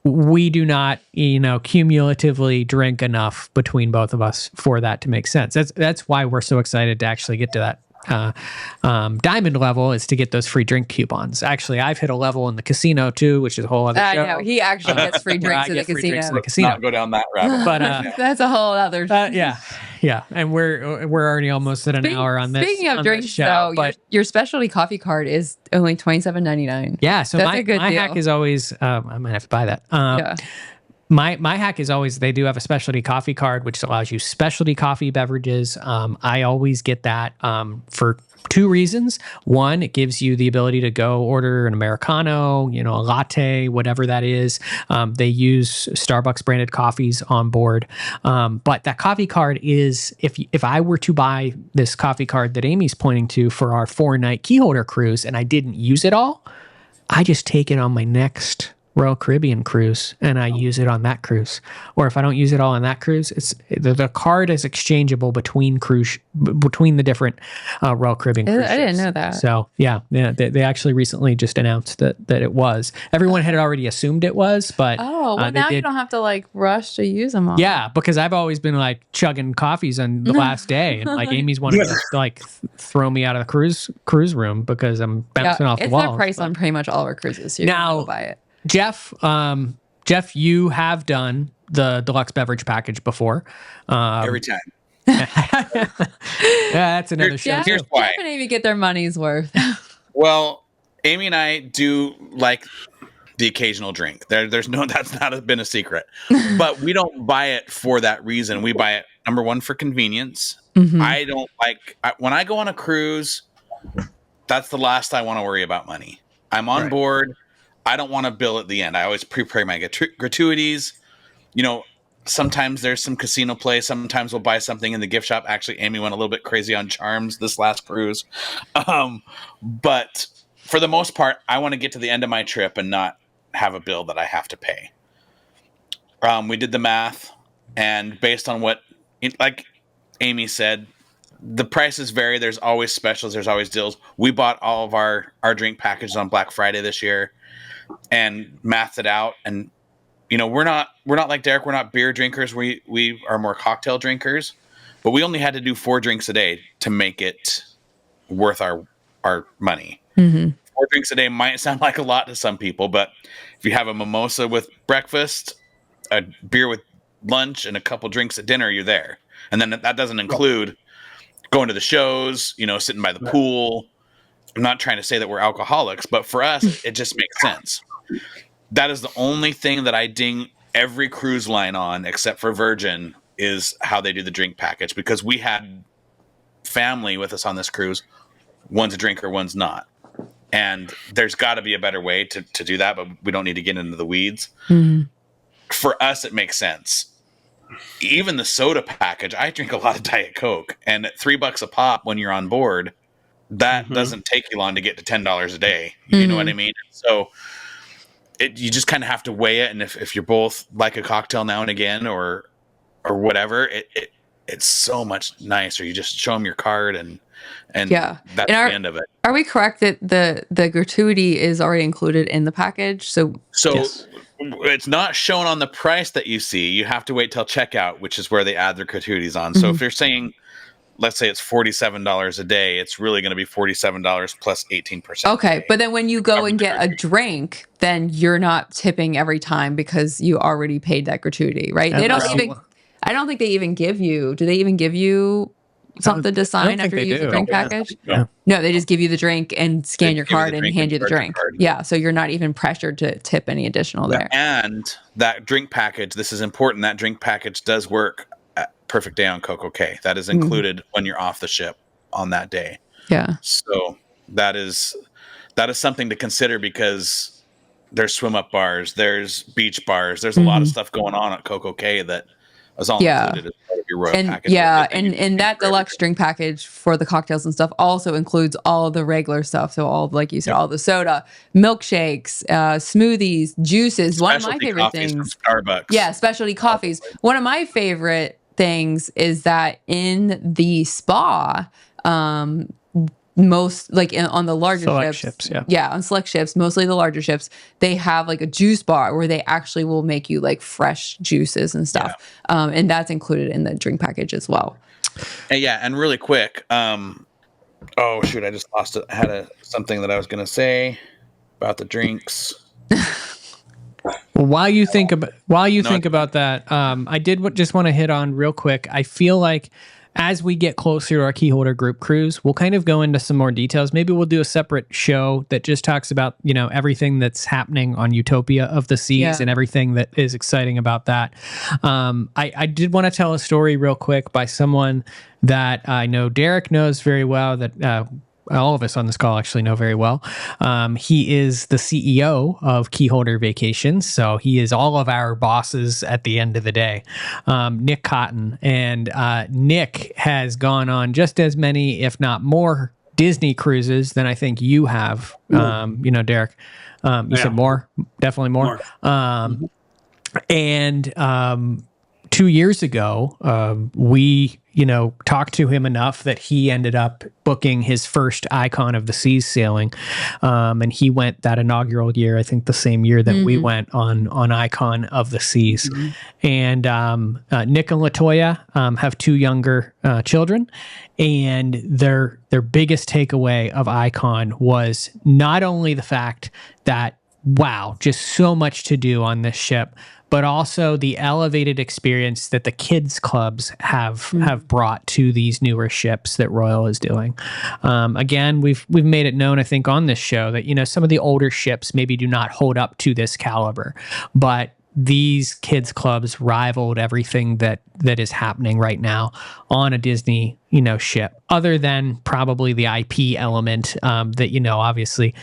We do not, cumulatively drink enough between both of us for that to make sense. That's why we're so excited to actually get to that diamond level, is to get those free drink coupons. Actually, I've hit a level in the casino too, which is a whole other show.
I know. He actually gets free drinks in the casino.
Not go down that rabbit.
But
that's a whole other.
Yeah, and we're already almost at an hour on this.
Speaking of drinks, though, your specialty coffee card is only $27.99.
Yeah, so my hack is always I might have to buy that. My hack is always, they do have a specialty coffee card, which allows you specialty coffee beverages. I always get that for two reasons. One, it gives you the ability to go order an Americano, a latte, whatever that is. They use Starbucks branded coffees on board. But that coffee card is, if I were to buy this coffee card that Amy's pointing to for our 4-night Keyholder cruise and I didn't use it all, I just take it on my next Royal Caribbean cruise and I use it on that cruise. Or if I don't use it all on that cruise, it's the card is exchangeable between the different Royal Caribbean cruise
I didn't know that.
So they actually recently just announced that it was. Everyone had already assumed it was, but
now you don't have to rush to use them all.
Yeah, because I've always been chugging coffees on the last day, and Amy's wanted to throw me out of the cruise room because I'm bouncing off the walls.
It's the price on pretty much all of our cruises. So you can go buy it.
Jeff, you have done the deluxe beverage package before.
Every time.
That's another show.
Here's why.
Jeff and Amy get their money's worth.
Well, Amy and I do like the occasional drink. That's not been a secret. But we don't buy it for that reason. We buy it, number one, for convenience. Mm-hmm. I don't when I go on a cruise, that's the last I want to worry about money. I'm on board. I don't want to bill at the end. I always prepare my gratuities. You know, sometimes there's some casino play. Sometimes we'll buy something in the gift shop. Actually, Amy went a little bit crazy on charms this last cruise. But for the most part, I want to get to the end of my trip and not have a bill that I have to pay. We did the math, and based on what, like Amy said, the prices vary. There's always specials. There's always deals. We bought all of our drink packages on Black Friday this year and mathed it out. And, you know, we're not like Derek. We're not beer drinkers. We are more cocktail drinkers, but we only had to do 4 drinks a day to make it worth our money. 4 drinks a day might sound like a lot to some people, but if you have a mimosa with breakfast, a beer with lunch, and a couple drinks at dinner, you're there. And then that doesn't include going to the shows, you know, sitting by the pool. I'm not trying to say that we're alcoholics, but for us, it just makes sense. That is the only thing that I ding every cruise line on, except for Virgin, is how they do the drink package, because we had family with us on this cruise. One's a drinker, one's not. And there's got to be a better way to do that, but we don't need to get into the weeds. For us, it makes sense. Even the soda package, I drink a lot of Diet Coke, and at $3 a pop when you're on board, that doesn't take you long to get to $10 a day. You know what I mean? So you just kind of have to weigh it. And if you're both like a cocktail now and again, or whatever, it's so much nicer. You just show them your card and that's the end of it.
Are we correct that the gratuity is already included in the package? So
Yes.
It's not shown on the price that you see. You have to wait till checkout, which is where they add their gratuities on. So if you're saying, let's say it's $47 a day, it's really going to be $47 plus 18%.
Okay, but then when you go and get a drink, then you're not tipping every time because you already paid that gratuity, right? They don't even. I don't think they even give you. Do they even give you something to sign after you use the drink package?
Yeah.
No, they just give you the drink and scan your card and hand you the drink.
Card.
Yeah, so you're not even pressured to tip any additional there.
And that drink package, this is important, that drink package does work at Perfect Day on Coco Cay. That is included when you're off the ship on that day.
Yeah.
So that is something to consider, because there's swim up bars, there's beach bars, there's a lot of stuff going on at Coco Cay that is all included as part of your royal package.
And that deluxe drink package for the cocktails and stuff also includes all of the regular stuff. So all, like you said, all the soda, milkshakes, smoothies, juices.
Specialty
one of my favorite things
from Starbucks.
Yeah, specialty coffees. One of my favorite things is that in the spa, most like on the larger ships, on select ships, mostly the larger ships, they have like a juice bar where they actually will make you like fresh juices and stuff, and that's included in the drink package as well.
And really quick, oh shoot, I just lost it. I had something that I was going to say about the drinks.
Well, while you think about that, I did just want to hit on real quick. I feel like as we get closer to our Keyholder group cruise, we'll kind of go into some more details. Maybe we'll do a separate show that just talks about, you know, everything that's happening on Utopia of the Seas and everything that is exciting about that. I did want to tell a story real quick by someone that I know Derek knows very well, that all of us on this call actually know very well. He is the CEO of Keyholder Vacations, so he is all of our bosses at the end of the day. Nick Cotton, and Nick has gone on just as many, if not more, Disney cruises than I think you have. You know, Derek, you said more, definitely more. And 2 years ago, we, talked to him enough that he ended up booking his first Icon of the Seas sailing. And he went that inaugural year, I think the same year that we went on Icon of the Seas. And Nick and LaToya have 2 younger children. And their biggest takeaway of Icon was not only the fact that, wow, just so much to do on this ship, but also the elevated experience that the kids clubs have brought to these newer ships that Royal is doing. Again, we've made it known, I think, on this show that, some of the older ships maybe do not hold up to this caliber, but these kids clubs rivaled everything that is happening right now on a Disney, ship, other than probably the IP element that, obviously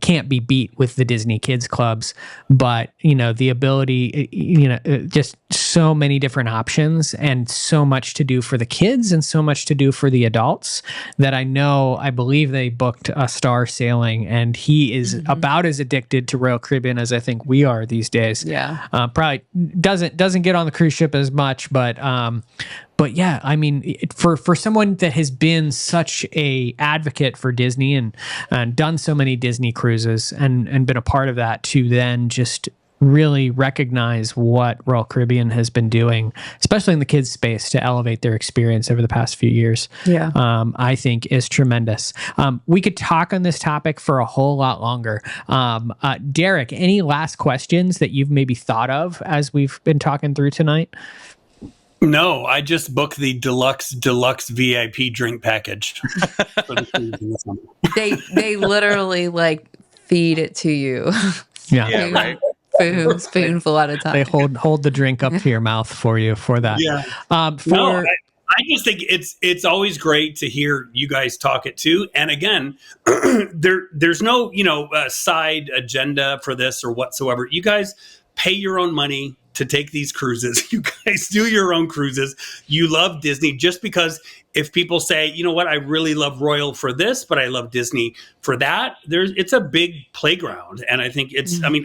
can't be beat with the Disney kids clubs. But, the ability, just so many different options and so much to do for the kids and so much to do for the adults that I believe they booked a Star sailing, and he is about as addicted to Royal Caribbean as I think we are these days.
Yeah.
Probably doesn't get on the cruise ship as much, but yeah, I mean, for someone that has been such a advocate for Disney and done so many Disney cruises and been a part of that, to then just really recognize what Royal Caribbean has been doing, especially in the kids space, to elevate their experience over the past few years.
Yeah.
I think is tremendous. We could talk on this topic for a whole lot longer. Derek, any last questions that you've maybe thought of as we've been talking through tonight?
No, I just booked the deluxe VIP drink package.
They literally like feed it to you.
Yeah,
right.
Spoonful at a time.
They hold the drink up to your mouth for you for that.
Yeah. I just think it's always great to hear you guys talk it too. And again, there's no side agenda for this or whatsoever. You guys pay your own money to take these cruises. You guys do your own cruises. You love Disney. Just because if people say, you know what, I really love Royal for this, but I love Disney for that, it's a big playground. And I think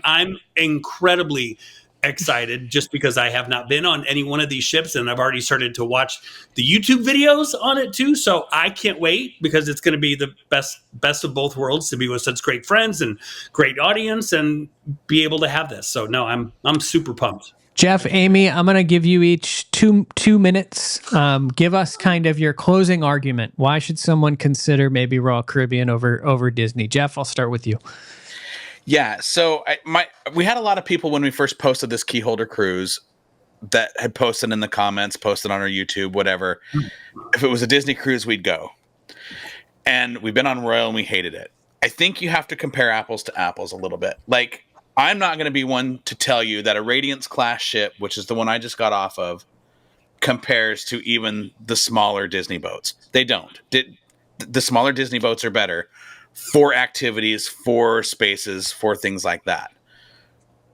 I'm incredibly excited just because I have not been on any one of these ships, and I've already started to watch the YouTube videos on it too. So I can't wait, because it's going to be the best of both worlds, to be with such great friends and great audience and be able to have this. So no, I'm super pumped.
Jeff, Amy, I'm going to give you each two minutes. Give us kind of your closing argument. Why should someone consider maybe Royal Caribbean over Disney? Jeff, I'll start with you.
Yeah, so we had a lot of people when we first posted this Keyholder cruise that had posted in the comments, posted on our YouTube, whatever. If it was a Disney cruise, we'd go. And we've been on Royal and we hated it. I think you have to compare apples to apples a little bit. Like, I'm not going to be one to tell you that a Radiance class ship, which is the one I just got off of, compares to even the smaller Disney boats. They don't. The smaller Disney boats are better for activities, for spaces, for things like that.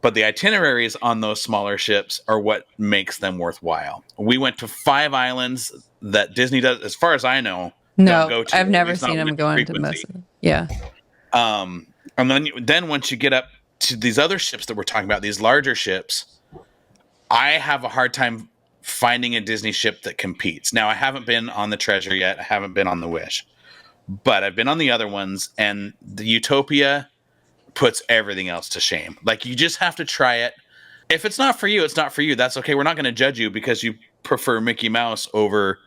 But the itineraries on those smaller ships are what makes them worthwhile. We went to 5 islands that Disney does, as far as I know, don't go to.
I've never seen them going to most of them. Yeah.
And then once you get up to these other ships that we're talking about, these larger ships, I have a hard time finding a Disney ship that competes. Now, I haven't been on the Treasure yet. I haven't been on the Wish. But I've been on the other ones, and the Utopia puts everything else to shame. Like, you just have to try it. If it's not for you, it's not for you. That's okay. We're not going to judge you because you prefer Mickey Mouse over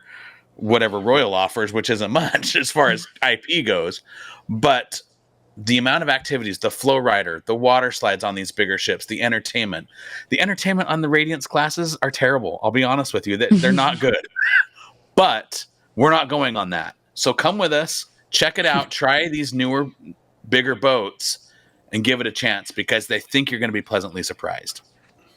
whatever Royal offers, which isn't much as far as IP goes. But the amount of activities, the flow rider, the water slides on these bigger ships, the entertainment on the Radiance classes are terrible. I'll be honest with you. They're not good. But we're not going on that. So come with us, check it out, try these newer, bigger boats, and give it a chance, because they think you're going to be pleasantly surprised.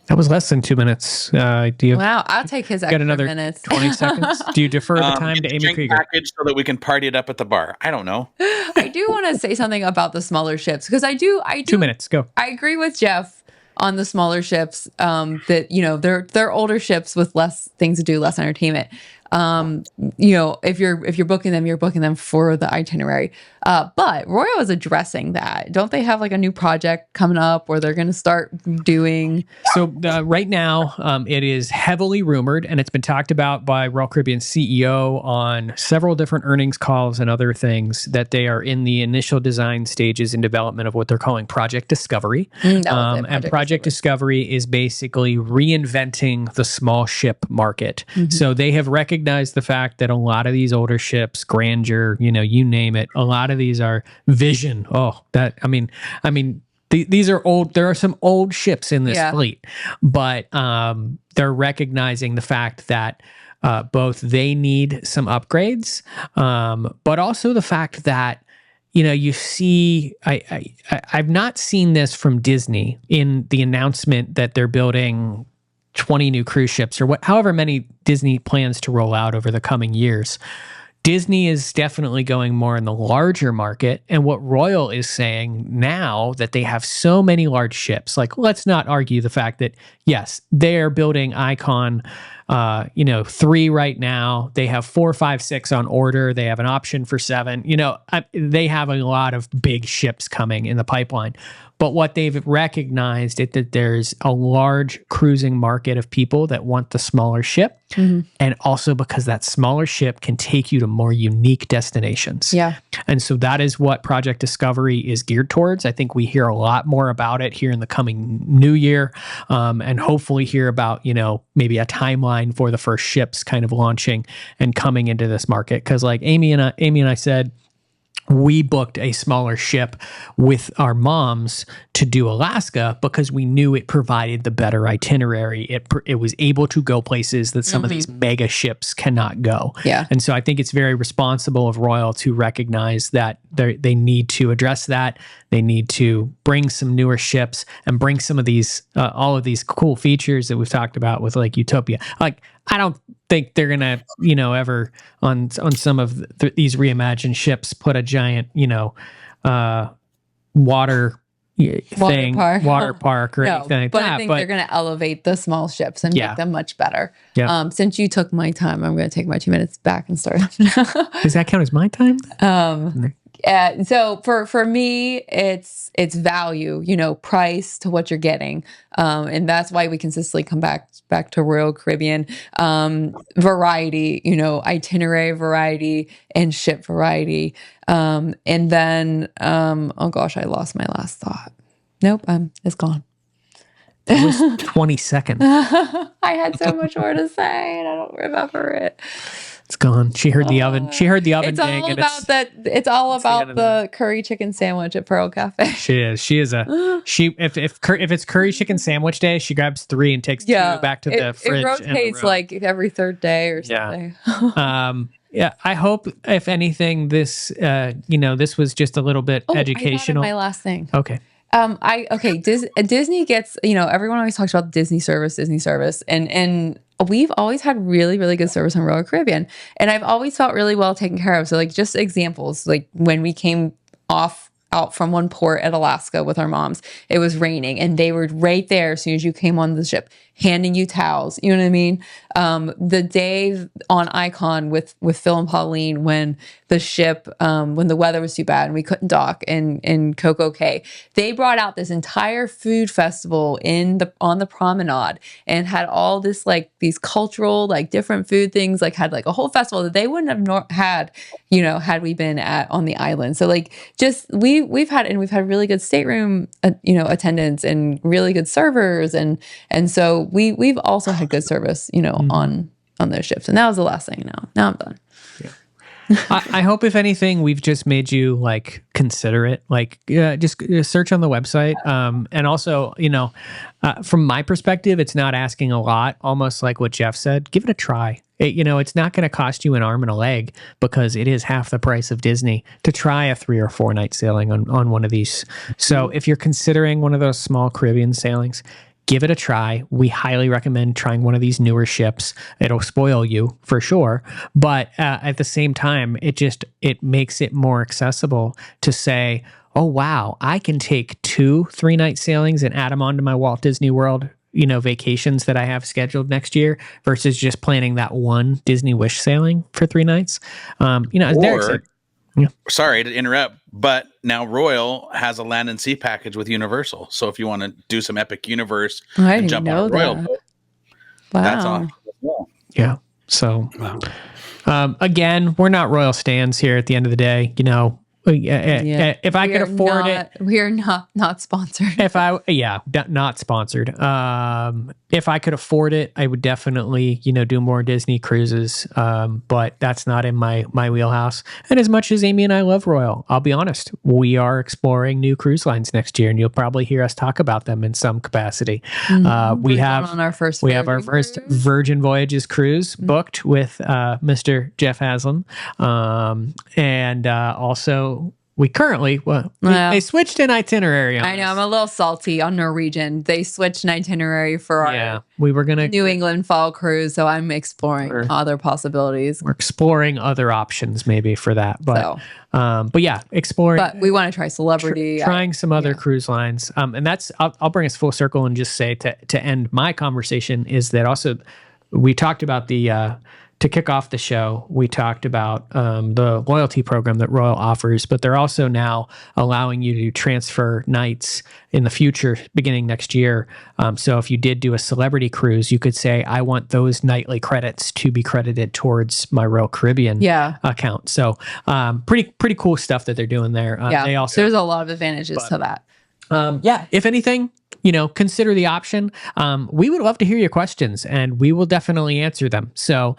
That was less than 2 minutes.
Wow, I'll take his extra
another
minutes.
20 seconds? Do you defer the time to Amy Krieger?
Package so that we can party it up at the bar. I don't know.
I do want to say something about the smaller ships, because I do.
2 minutes, go.
I agree with Jeff on the smaller ships. That they're older ships with less things to do, less entertainment. If you're booking them, you're booking them for the itinerary. But Royal is addressing that. Don't they have like a new project coming up where they're going to start doing?
So right now, it is heavily rumored, and it's been talked about by Royal Caribbean's CEO on several different earnings calls and other things, that they are in the initial design stages in development of what they're calling Project Discovery. And Project Discovery is basically reinventing the small ship market. Mm-hmm. So they have recognized the fact that a lot of these older ships, Grandeur, you name it, a lot of these are Vision. These are old. There are some old ships in this fleet, but they're recognizing the fact that both they need some upgrades, but also the fact that you see, I've not seen this from Disney in the announcement that they're building 20 new cruise ships or however many Disney plans to roll out over the coming years. Disney is definitely going more in the larger market. And what Royal is saying now that they have so many large ships, like, let's not argue the fact that, yes, they're building Icon, 3 right now. They have 4, 5, 6 on order. They have an option for 7. They have a lot of big ships coming in the pipeline. But what they've recognized is that there's a large cruising market of people that want the smaller ship. Mm-hmm. And also because that smaller ship can take you to more unique destinations. Yeah. And so that is what Project Discovery is geared towards. I think we hear a lot more about it here in the coming new year, and hopefully hear about, maybe a timeline for the first ships kind of launching and coming into this market. Because like Amy and I said, we booked a smaller ship with our moms to do Alaska because we knew it provided the better itinerary. It was able to go places that some of these mega ships cannot go. Yeah. And so I think it's very responsible of Royal to recognize that they need to address that. They need to bring some newer ships and bring some of these, all of these cool features that we've talked about with like Utopia. Like, I don't think they're gonna, ever on some of these reimagined ships put a giant, water park or anything like
but
that.
I think they're gonna elevate the small ships and make them much better. Yeah. Since you took my time, I'm gonna take my 2 minutes back and start.
Does that count as my time?
So for me, it's value, price to what you're getting. And that's why we consistently come back to Royal Caribbean. Variety, itinerary variety and ship variety. And then, oh gosh, I lost my last thought. Nope, it's gone.
It was 20 seconds.
I had so much more to say and I don't remember it.
It's gone. She heard the oven. She heard the oven ding.
It's all about the curry chicken sandwich at Pearl Cafe.
She is. If it's curry chicken sandwich day, she grabs 3 and takes 2 back to the fridge.
It rotates like every third day or something.
Yeah. I hope if anything, this this was just a little bit educational.
I thought of my last thing.
Okay.
Disney gets, everyone always talks about Disney service, and we've always had really, really good service on Royal Caribbean. And I've always felt really well taken care of. So like just examples, like when we came out from one port at Alaska with our moms, it was raining and they were right there as soon as you came on the ship, handing you towels. You know what I mean? The day on Icon with Phil and Pauline, when the ship, when the weather was too bad and we couldn't dock in Coco Cay, they brought out this entire food festival on the promenade and had all this like these cultural like different food things, like had like a whole festival that they wouldn't have had, had we been on the island. So like just we've had really good stateroom attendance and really good servers and so we've also had good service, on those ships. And that was the last thing. Now I'm done.
Yeah. I hope if anything, we've just made you like consider it, like just search on the website. And also, from my perspective, it's not asking a lot, almost like what Jeff said, give it a try. It's not going to cost you an arm and a leg because it is half the price of Disney to try a 3 or 4 night sailing on one of these. So if you're considering one of those small Caribbean sailings, give it a try. We highly recommend trying one of these newer ships. It'll spoil you for sure. But at the same time, it makes it more accessible to say, oh, wow, I can take 2 3-night sailings and add them onto my Walt Disney World, vacations that I have scheduled next year versus just planning that one Disney Wish sailing for 3 nights. As Derek said,
sorry to interrupt, but now Royal has a land and sea package with Universal. So if you want to do some epic universe and jump on a Royal boat, that's awesome as well.
Yeah. So again, we're not Royal stands here at the end of the day. If I could afford it,
we are not sponsored.
Not sponsored. If I could afford it, I would definitely, do more Disney cruises. But that's not in my wheelhouse. And as much as Amy and I love Royal, I'll be honest, we are exploring new cruise lines next year, and you'll probably hear us talk about them in some capacity. We have our first Virgin Voyages cruise booked with Mr. Jeff Haslam, and also we currently, they switched an itinerary on
I know,
us.
I'm a little salty on Norwegian. They switched an itinerary for our
we were going to
New England fall cruise, so I'm exploring other possibilities.
We're exploring other options maybe for that. But yeah, exploring.
But we want to try Celebrity.
Trying some other cruise lines. And that's, I'll bring us full circle and just say to end my conversation is that also we talked about to kick off the show, we talked about the loyalty program that Royal offers, but they're also now allowing you to transfer nights in the future, beginning next year. So if you did do a Celebrity cruise, you could say, I want those nightly credits to be credited towards my Royal Caribbean account. So pretty cool stuff that they're doing there. They also,
there's a lot of advantages to that.
If anything, consider the option. We would love to hear your questions and we will definitely answer them. So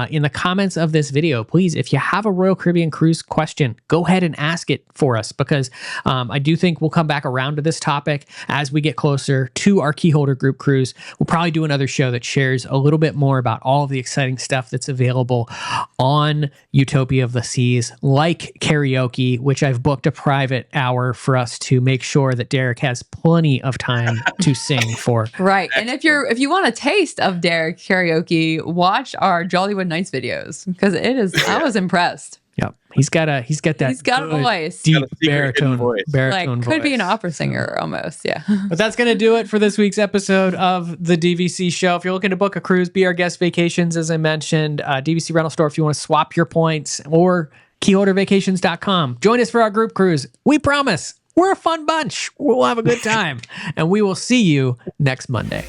in the comments of this video, please, if you have a Royal Caribbean cruise question, go ahead and ask it for us because I do think we'll come back around to this topic as we get closer to our Keyholder group cruise. We'll probably do another show that shares a little bit more about all of the exciting stuff that's available on Utopia of the Seas, like karaoke, which I've booked a private hour for us to make sure that Derek has plenty of time to sing for.
Right. And if you want a taste of Derek karaoke, watch our Jollywood Nights videos because I was impressed.
Yep. He's got a
voice.
Deep baritone voice.
Could be an opera singer almost. Yeah.
But that's going to do it for this week's episode of the DVC Show. If you're looking to book a cruise, Be Our Guest Vacations, as I mentioned, DVC Rental Store if you want to swap your points, or keyholdervacations.com. Join us for our group cruise. We promise. We're a fun bunch. We'll have a good time. And we will see you next Monday.